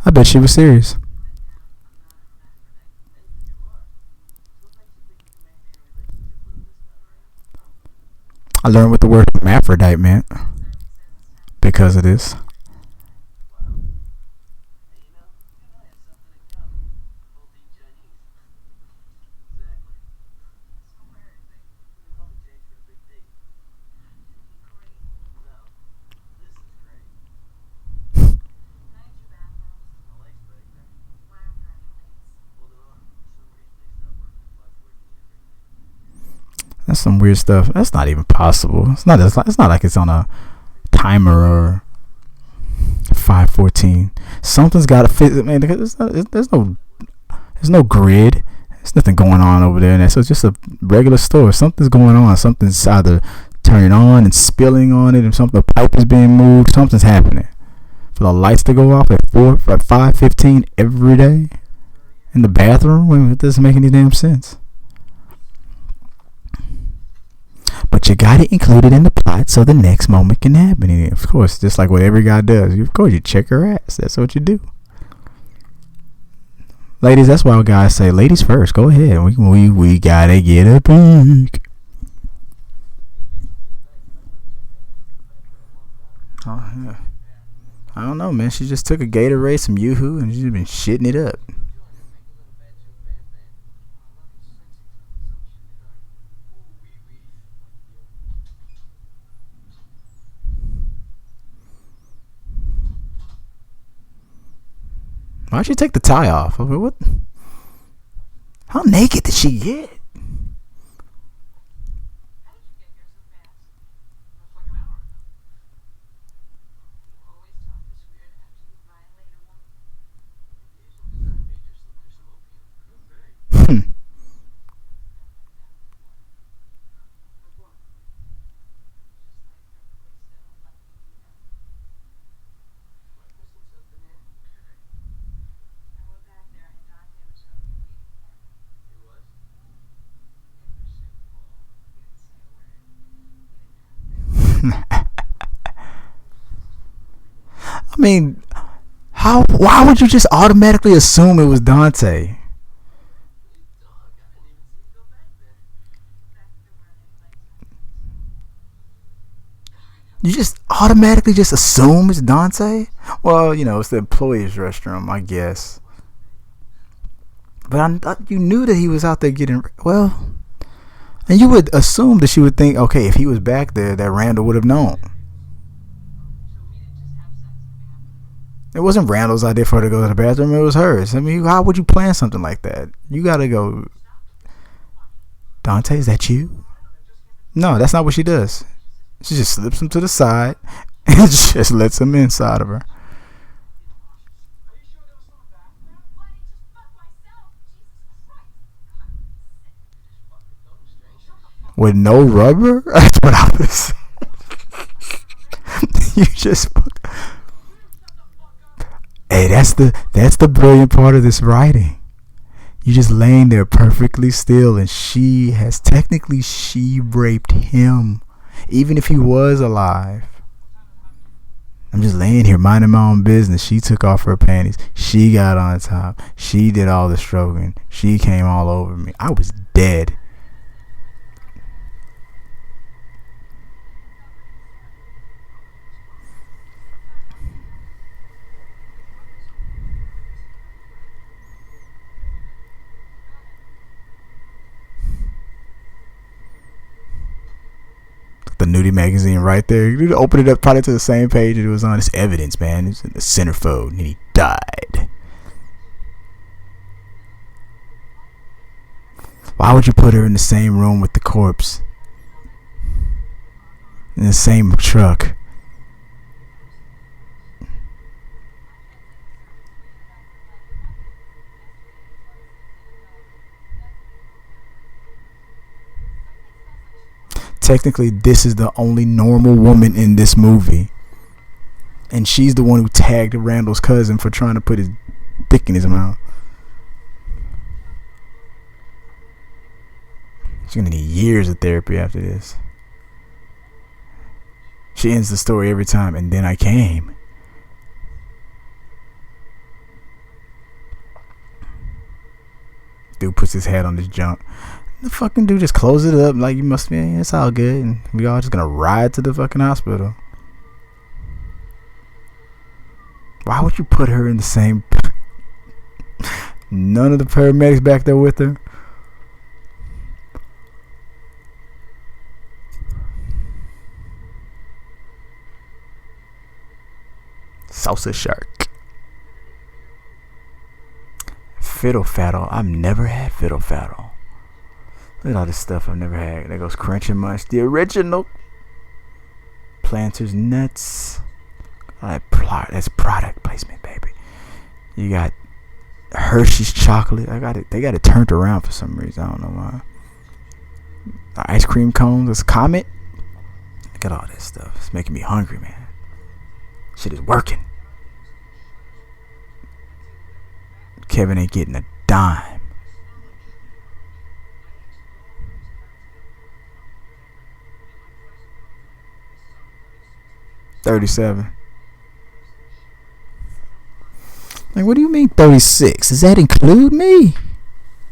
I bet she was serious. I learned what the word hermaphrodite meant because of this. That's some weird stuff. That's not even possible. It's not like it's on a timer or 5:14. Something's got to fit. Man, there's no grid. There's nothing going on over there. So it's just a regular store. Something's going on. Something's either turning on and spilling on it, and the pipe is being moved. Something's happening. For the lights to go off at 5:15 every day in the bathroom, it doesn't make any damn sense. But you got it included in the plot so the next moment can happen. And of course, just like what every guy does, of course you check her ass. That's what you do. Ladies, that's why guys say, ladies first. Go ahead. We gotta get a peek. Oh, yeah. I don't know, man. She just took a Gatorade, some Yoo-Hoo, and she's been shitting it up. Why'd she take the tie off? I mean, what? How naked did she get? I mean, how? Why would you just automatically assume it was Dante? You just automatically just assume it's Dante? Well, it's the employee's restroom, I guess. But you knew that he was out there getting well, and you would assume that she would think, okay, if he was back there, that Randal would have known. It wasn't Randall's idea for her to go to the bathroom. It was hers. I mean, how would you plan something like that? You gotta go. Dante, is that you? No, that's not what she does. She just slips him to the side and just lets him inside of her. With no rubber? That's what I was. You just. Hey, that's the brilliant part of this writing. You just laying there perfectly still, and she raped him, even if he was alive. I'm just laying here minding my own business. She took off her panties. She got on top. She did all the stroking. She came all over me. I was dead. The nudie magazine right there. You open it up probably to the same page it was on. It's evidence, man. It's in the centerfold, and he died. Why would you put her in the same room with the corpse? In the same truck? Technically, this is the only normal woman in this movie. And she's the one who tagged Randall's cousin for trying to put his dick in his mouth. She's going to need years of therapy after this. She ends the story every time, and then I came. Dude puts his head on this junk. The fucking dude just close it up like you must be. It's all good, and we all just gonna ride to the fucking hospital. Why would you put her in the same? None of the paramedics back there with her. Salsa shark. Fiddle faddle. I've never had fiddle faddle. Look at all this stuff I've never had. There goes Crunch and Munch, the original. Planters nuts. That's product placement, baby. You got Hershey's chocolate. They got it turned around for some reason. I don't know why. The ice cream cones. This Comet. Look at all this stuff. It's making me hungry, man. Shit is working. Kevin ain't getting a dime. $37. Like, what do you mean 36? Does that include me?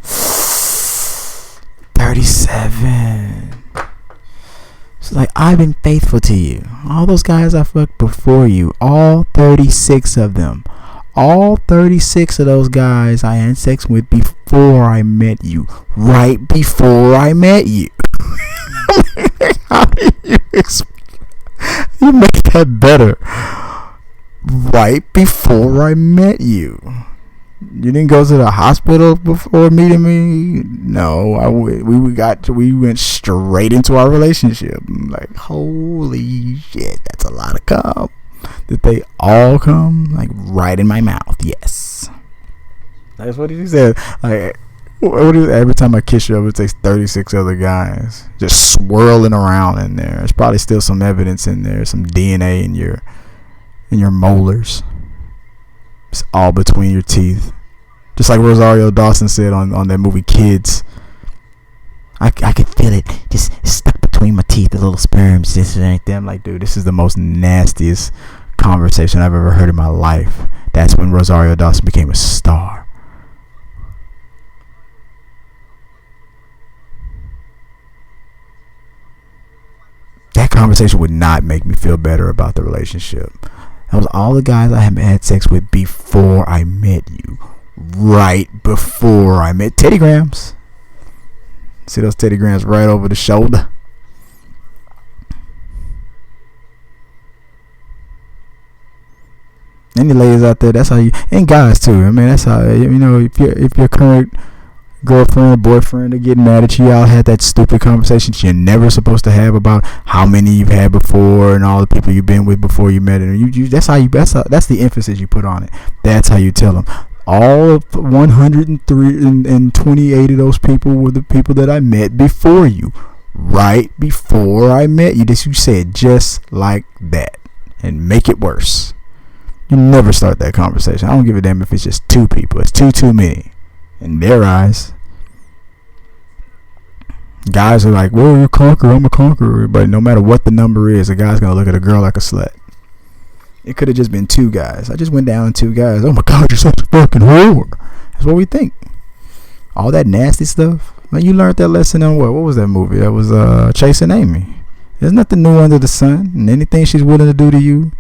37. It's like, I've been faithful to you. All those guys I fucked before you, all 36 of them. All 36 of those guys I had sex with before I met you. Right before I met you. How do you explain? You make that better. Right before I met you. You didn't go to the hospital before meeting me? No, we went straight into our relationship. I'm like, holy shit, that's a lot of cum. Did they all come like right in my mouth? Yes. That's what he said. Like, every time I kiss you, it takes 36 other guys just swirling around in there. There's probably still some evidence in there, some DNA in your molars. It's all between your teeth. Just like Rosario Dawson said on that movie Kids. I could feel it just stuck between my teeth, the little sperms just right there. I'm like, dude, this is the most nastiest conversation I've ever heard in my life. That's when Rosario Dawson became a star. That conversation would not make me feel better about the relationship. That was all the guys I had sex with before I met you. Right before I met Teddy Grams. See those Teddy Grams right over the shoulder? Any ladies out there, that's how you, and guys too. I mean, that's how, if your current girlfriend or boyfriend are getting mad at you, y'all had that stupid conversation you're never supposed to have about how many you've had before and all the people you've been with before you met it. That's the emphasis you put on it. That's how you tell them. All 128 of those people were the people that I met before you. Right before I met you. This you said just like that. And make it worse. You never start that conversation. I don't give a damn if it's just two people. It's too many. In their eyes. Guys are like, well, you're a conqueror, I'm a conqueror. But no matter what the number is, a guy's going to look at a girl like a slut. It could have just been two guys. I just went down on two guys. Oh my God, you're such a fucking whore. That's what we think. All that nasty stuff. Man, you learned that lesson on what? What was that movie? That was Chasing Amy. There's nothing new under the sun. And anything she's willing to do to you,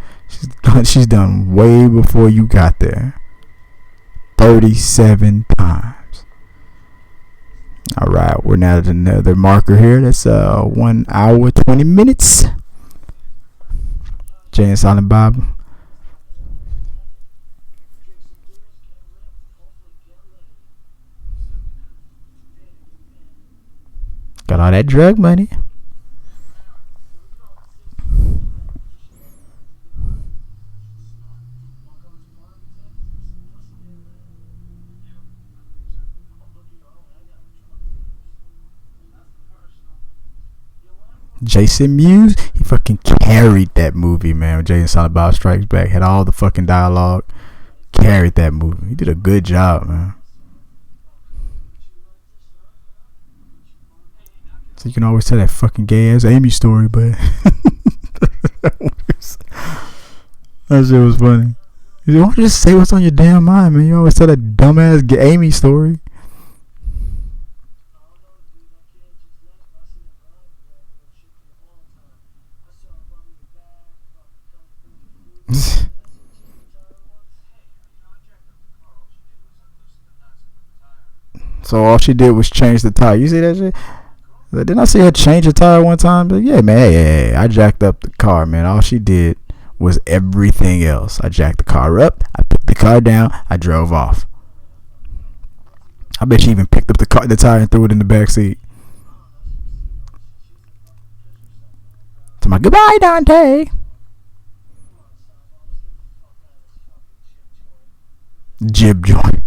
she's done way before you got there. 37 times. Alright, we're now at another marker here. That's 1 hour 20 minutes. Jay and Silent Bob. Got all that drug money. Jason Mewes, he fucking carried that movie, man. Jay and Silent Bob Strikes Back had all the fucking dialogue. Carried that movie. He did a good job, man. So you can always tell that fucking gay ass Amy story, but that shit was funny. You don't just say what's on your damn mind, man. You always tell that dumbass Amy story. So all she did was change the tire. You see that shit? Didn't I see her change the tire one time? But yeah, man, hey, I jacked up the car, man. All she did was everything else. I jacked the car up. I picked the car down. I drove off. I bet she even picked up the tire and threw it in the back seat. To my goodbye, Dante. Jib joint.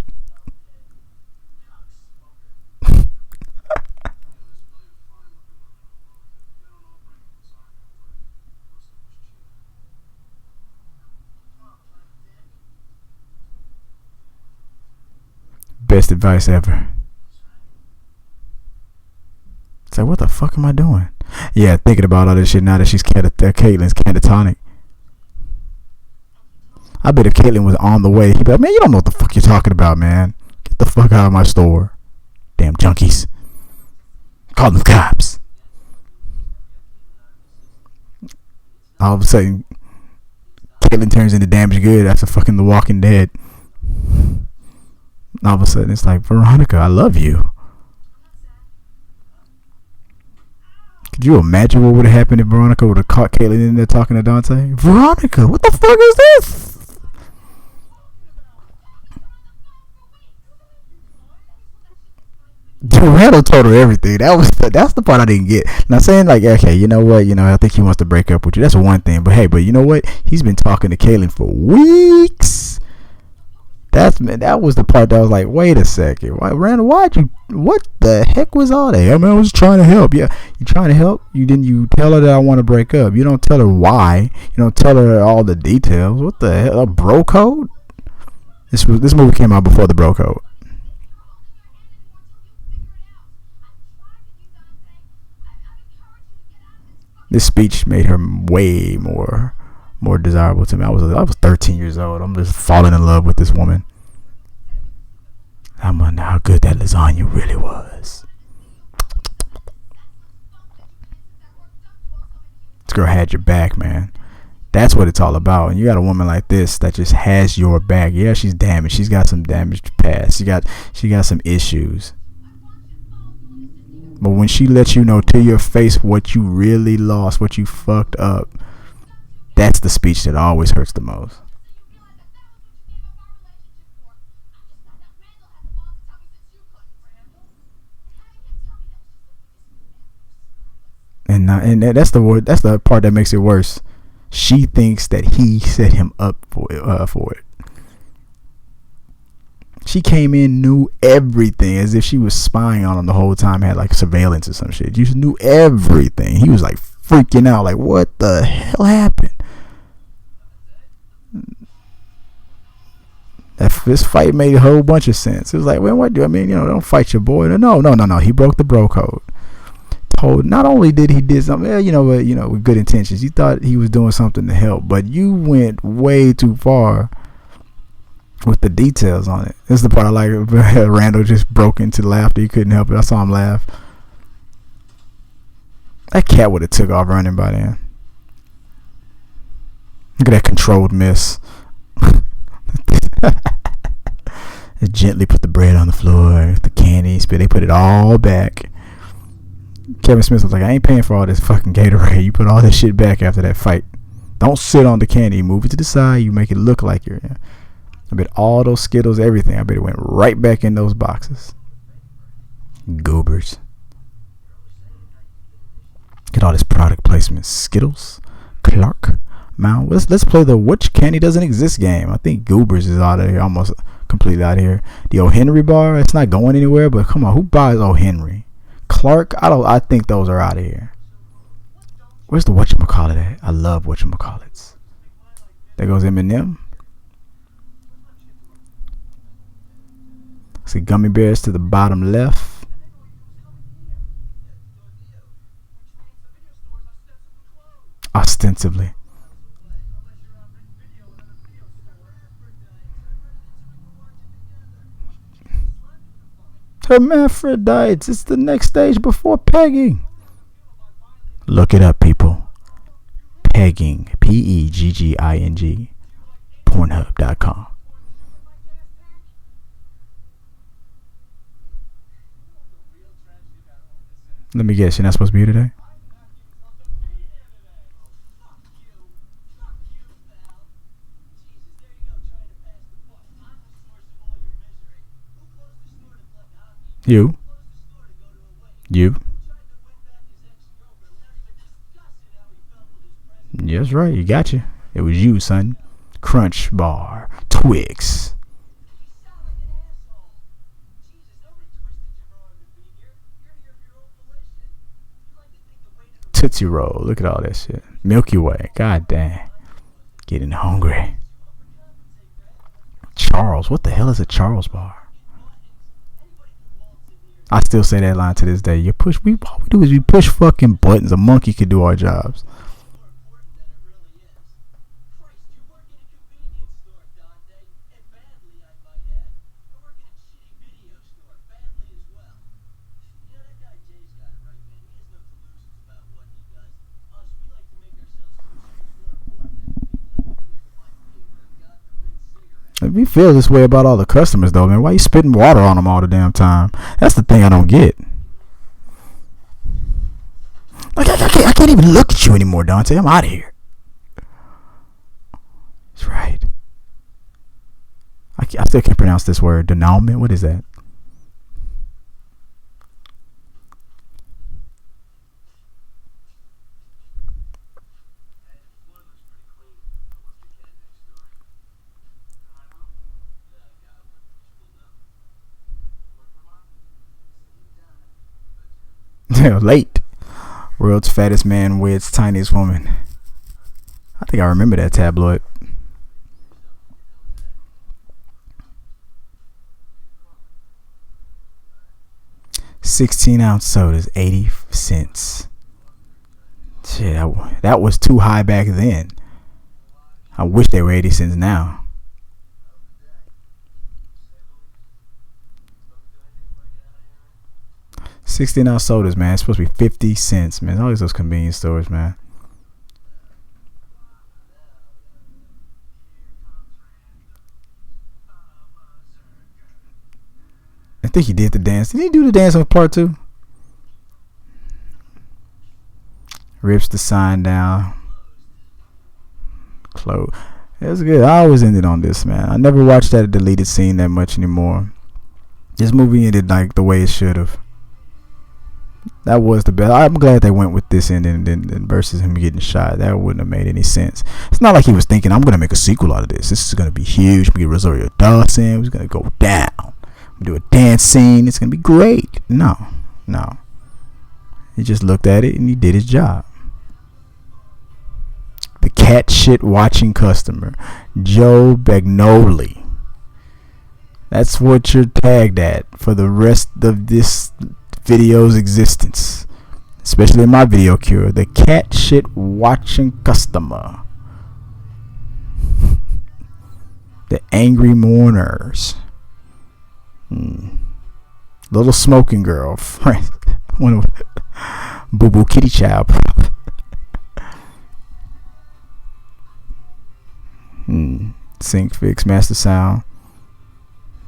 Best advice ever. It's like, what the fuck am I doing? Yeah, thinking about all this shit now that she's Caitlin's catatonic. I bet if Caitlyn was on the way, he'd be like, man, you don't know what the fuck you're talking about, man. Get the fuck out of my store. Damn junkies. Call them cops. All of a sudden, Caitlyn turns into damaged good after fucking The Walking Dead. All of a sudden, it's like, Veronica, I love you. Could you imagine what would have happened if Veronica would have caught Caitlyn in there talking to Dante? Veronica, what the fuck is this? Dude, Randall told her everything. That's the part I didn't get. Now saying like, okay, you know what, I think he wants to break up with you. That's one thing. But hey, you know what? He's been talking to Kaylin for weeks. That was the part that I was like, wait a second, Randall? What the heck was all that? I mean, I was trying to help. Yeah, you trying to help? You tell her that I want to break up. You don't tell her why. You don't tell her all the details. What the hell? A bro code? This movie came out before the bro code. This speech made her way more desirable to me. I was 13 years old. I'm just falling in love with this woman. I wonder how good that lasagna really was. This girl had your back, man. That's what it's all about. And you got a woman like this that just has your back. Yeah, she's damaged. She's got some damaged past. She got some issues. But when she lets you know to your face what you really lost, what you fucked up, that's the speech that always hurts the most. And that's the part that makes it worse. She thinks that he set him up for it. She came in, knew everything, as if she was spying on him the whole time, had like surveillance or some shit. You knew everything. He was like freaking out, like, what the hell happened? This fight made a whole bunch of sense. It was like, well, what do I mean? Don't fight your boy. No. He broke the bro code. Not only did he did something, with good intentions. You thought he was doing something to help, but you went way too far with the details on it. This is the part I like. Randall just broke into laughter. He couldn't help it. I saw him laugh. That cat would have took off running by then. Look at that controlled miss. They gently put the bread on the floor, the candy, they put it all back. Kevin Smith was like, I ain't paying for all this fucking Gatorade. You put all this shit back after that fight. Don't sit on the candy. Move it to the side. You make it look like you're. I bet all those Skittles, everything, I bet it went right back in those boxes. Goobers. Get all this product placement. Skittles, Clark, Mount. Let's play the which candy doesn't exist game. I think Goobers is out of here, almost completely out of here. The O. Henry bar, it's not going anywhere, but come on, who buys O. Henry? Clark, I think those are out of here. Where's the whatchamacallit at? I love whatchamacallits. There goes Eminem. See gummy bears to the bottom left. Ostensibly. Hermaphrodites. It's the next stage before pegging. Look it up, people. Pegging. Pegging. Pornhub.com. Let me guess, you're not supposed to be here today? You. Yes, right. You got you. It was you, son. Crunch bar. Twix. Tootsie Roll. Look at all that shit. Milky Way. God damn. Getting hungry. Charles. What the hell is a Charles bar? I still say that line to this day. All we do is we push fucking buttons. A monkey could do our jobs. We feel this way about all the customers, though, man. Why you spitting water on them all the damn time? That's the thing I don't get. Like, I can't even look at you anymore, Dante. I'm out of here. That's right. I still can't pronounce this word. Denouement? What is that? Late. World's fattest man weds tiniest woman. I think I remember that tabloid. 16-ounce sodas, 80 cents. Shit, that was too high back then. I wish they were 80 cents now. $16-ounce sodas, man. It's supposed to be 50 cents, man. Always those convenience stores, man. I think he did the dance. Did he do the dance on part 2? Rips the sign down. Close. It was good. I always ended on this, man. I never watched that deleted scene that much anymore. This movie ended like the way it should have. That was the best. I'm glad they went with this ending versus him getting shot. That wouldn't have made any sense. It's not like he was thinking, I'm going to make a sequel out of this. This is going to be huge. We get Rosario Dawson. It's going to go down. We do a dance scene. It's going to be great. No. He just looked at it and he did his job. The cat shit watching customer, Joe Bagnoli. That's what you're tagged at for the rest of this video's existence, especially in my video cure. The cat shit watching customer. The angry mourners. Little smoking girl. One of Boo Boo Kitty Child. Sync fix master sound.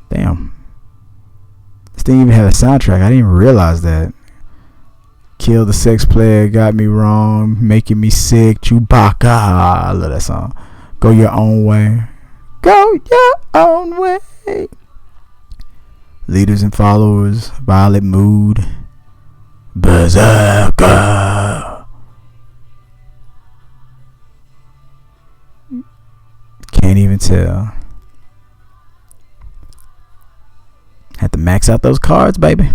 Damn. This thing even had a soundtrack. I didn't even realize that. Kill the sex player, got me wrong, making me sick. Chewbacca. I love that song. Go your own way. Go your own way. Leaders and followers. Violet mood. Berserker. Can't even tell. Had to max out those cards, baby.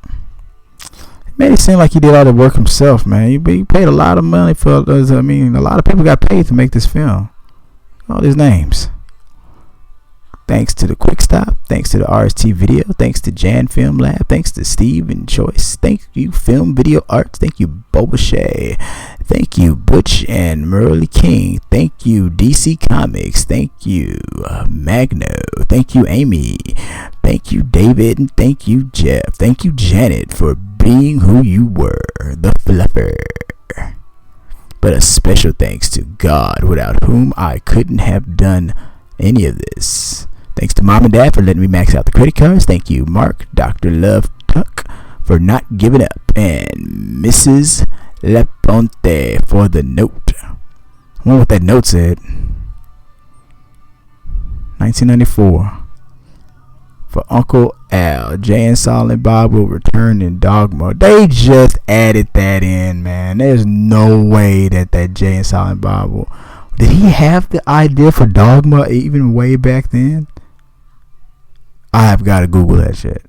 It made it seem like he did all the work himself, man. He paid a lot of money for those. I mean, a lot of people got paid to make this film. All these names. Thanks to the Quick Stop. Thanks to the RST Video. Thanks to Jan Film Lab. Thanks to Steve and Choice. Thank you, Film Video Arts. Thank you, Boba Shay. Thank you, Butch and Merle King. Thank you, DC Comics. Thank you, Magno. Thank you, Amy. Thank you, David. And thank you, Jeff. Thank you, Janet, for being who you were, the fluffer. But a special thanks to God, without whom I couldn't have done any of this. Thanks to Mom and Dad for letting me max out the credit cards. Thank you, Mark, Dr. Love Tuck, for not giving up. And Mrs. Leponte for the note. I wonder what that note said. 1994. For Uncle Al, Jay and Silent Bob will return in Dogma. They just added that in, man. There's no way that Jay and Silent Bob will. Did he have the idea for Dogma even way back then? I've got to Google that shit.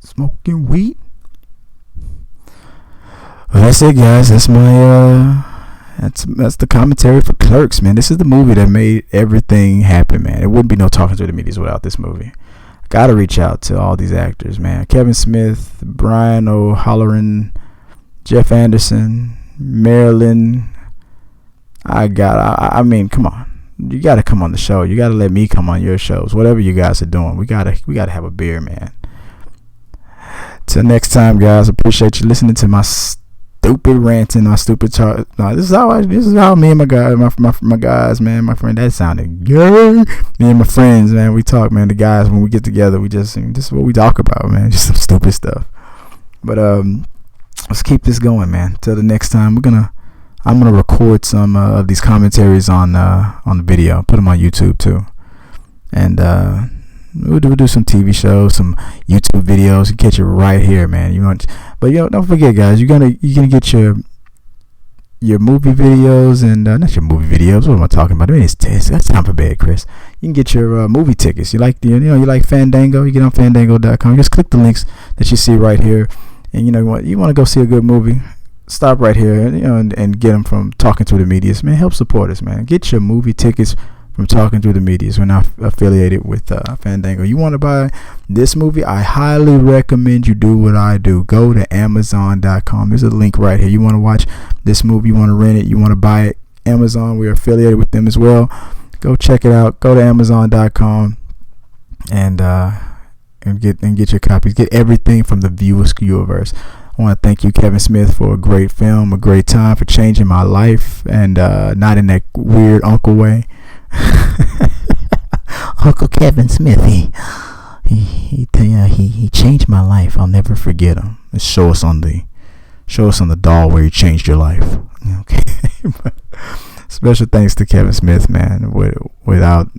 Smoking weed? Well, that's it, guys. That's my that's the commentary for Clerks, man. This is the movie that made everything happen, man. It wouldn't be no Talking to the Medias without this movie. Gotta reach out to all these actors, man. Kevin Smith, Brian O'Halloran, Jeff Anderson, Marilyn. I mean, come on. You gotta come on the show. You gotta let me come on your shows. Whatever you guys are doing, we gotta have a beer, man. Till next time, guys. Appreciate you listening to my stupid ranting, my stupid chart. No, this is how me and my guys, my guys, man, my friend. That sounded good. Me and my friends, man, we talk, man. The guys, when we get together, this is what we talk about, man. Just some stupid stuff. But let's keep this going, man. Till the next time, I'm gonna record some of these commentaries on the video. Put them on YouTube too, and we'll do some TV shows, some YouTube videos. You catch it right here, man. Don't forget, guys. You're gonna get your your movie videos and not your movie videos. What am I talking about? I mean, that's time for bed, Chris. You can get your movie tickets. You like you like Fandango. You get on Fandango.com. Just click the links that you see right here, and you want to go see a good movie. Stop right here, and get them from Talking Through the Medias. Man, help support us, man. Get your movie tickets from Talking Through the Medias. We're not affiliated with Fandango. You want to buy this movie? I highly recommend you do what I do. Go to Amazon.com. There's a link right here. You want to watch this movie? You want to rent it? You want to buy it? Amazon. We're affiliated with them as well. Go check it out. Go to Amazon.com and get your copies. Get everything from the View Askew-verse. I want to thank you, Kevin Smith, for a great film, a great time, for changing my life, and not in that weird uncle way. Uncle Kevin Smith, he changed my life. I'll never forget him. And show us on the doll where he changed your life. Okay. Special thanks to Kevin Smith, man. Without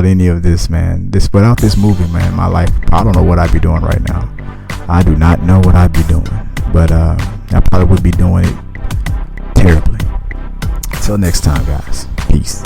any of this, man, without this movie, man, my life, I don't know what I'd be doing right now. I do not know what I'd be doing, but I probably would be doing it terribly. Until next time, guys. Peace.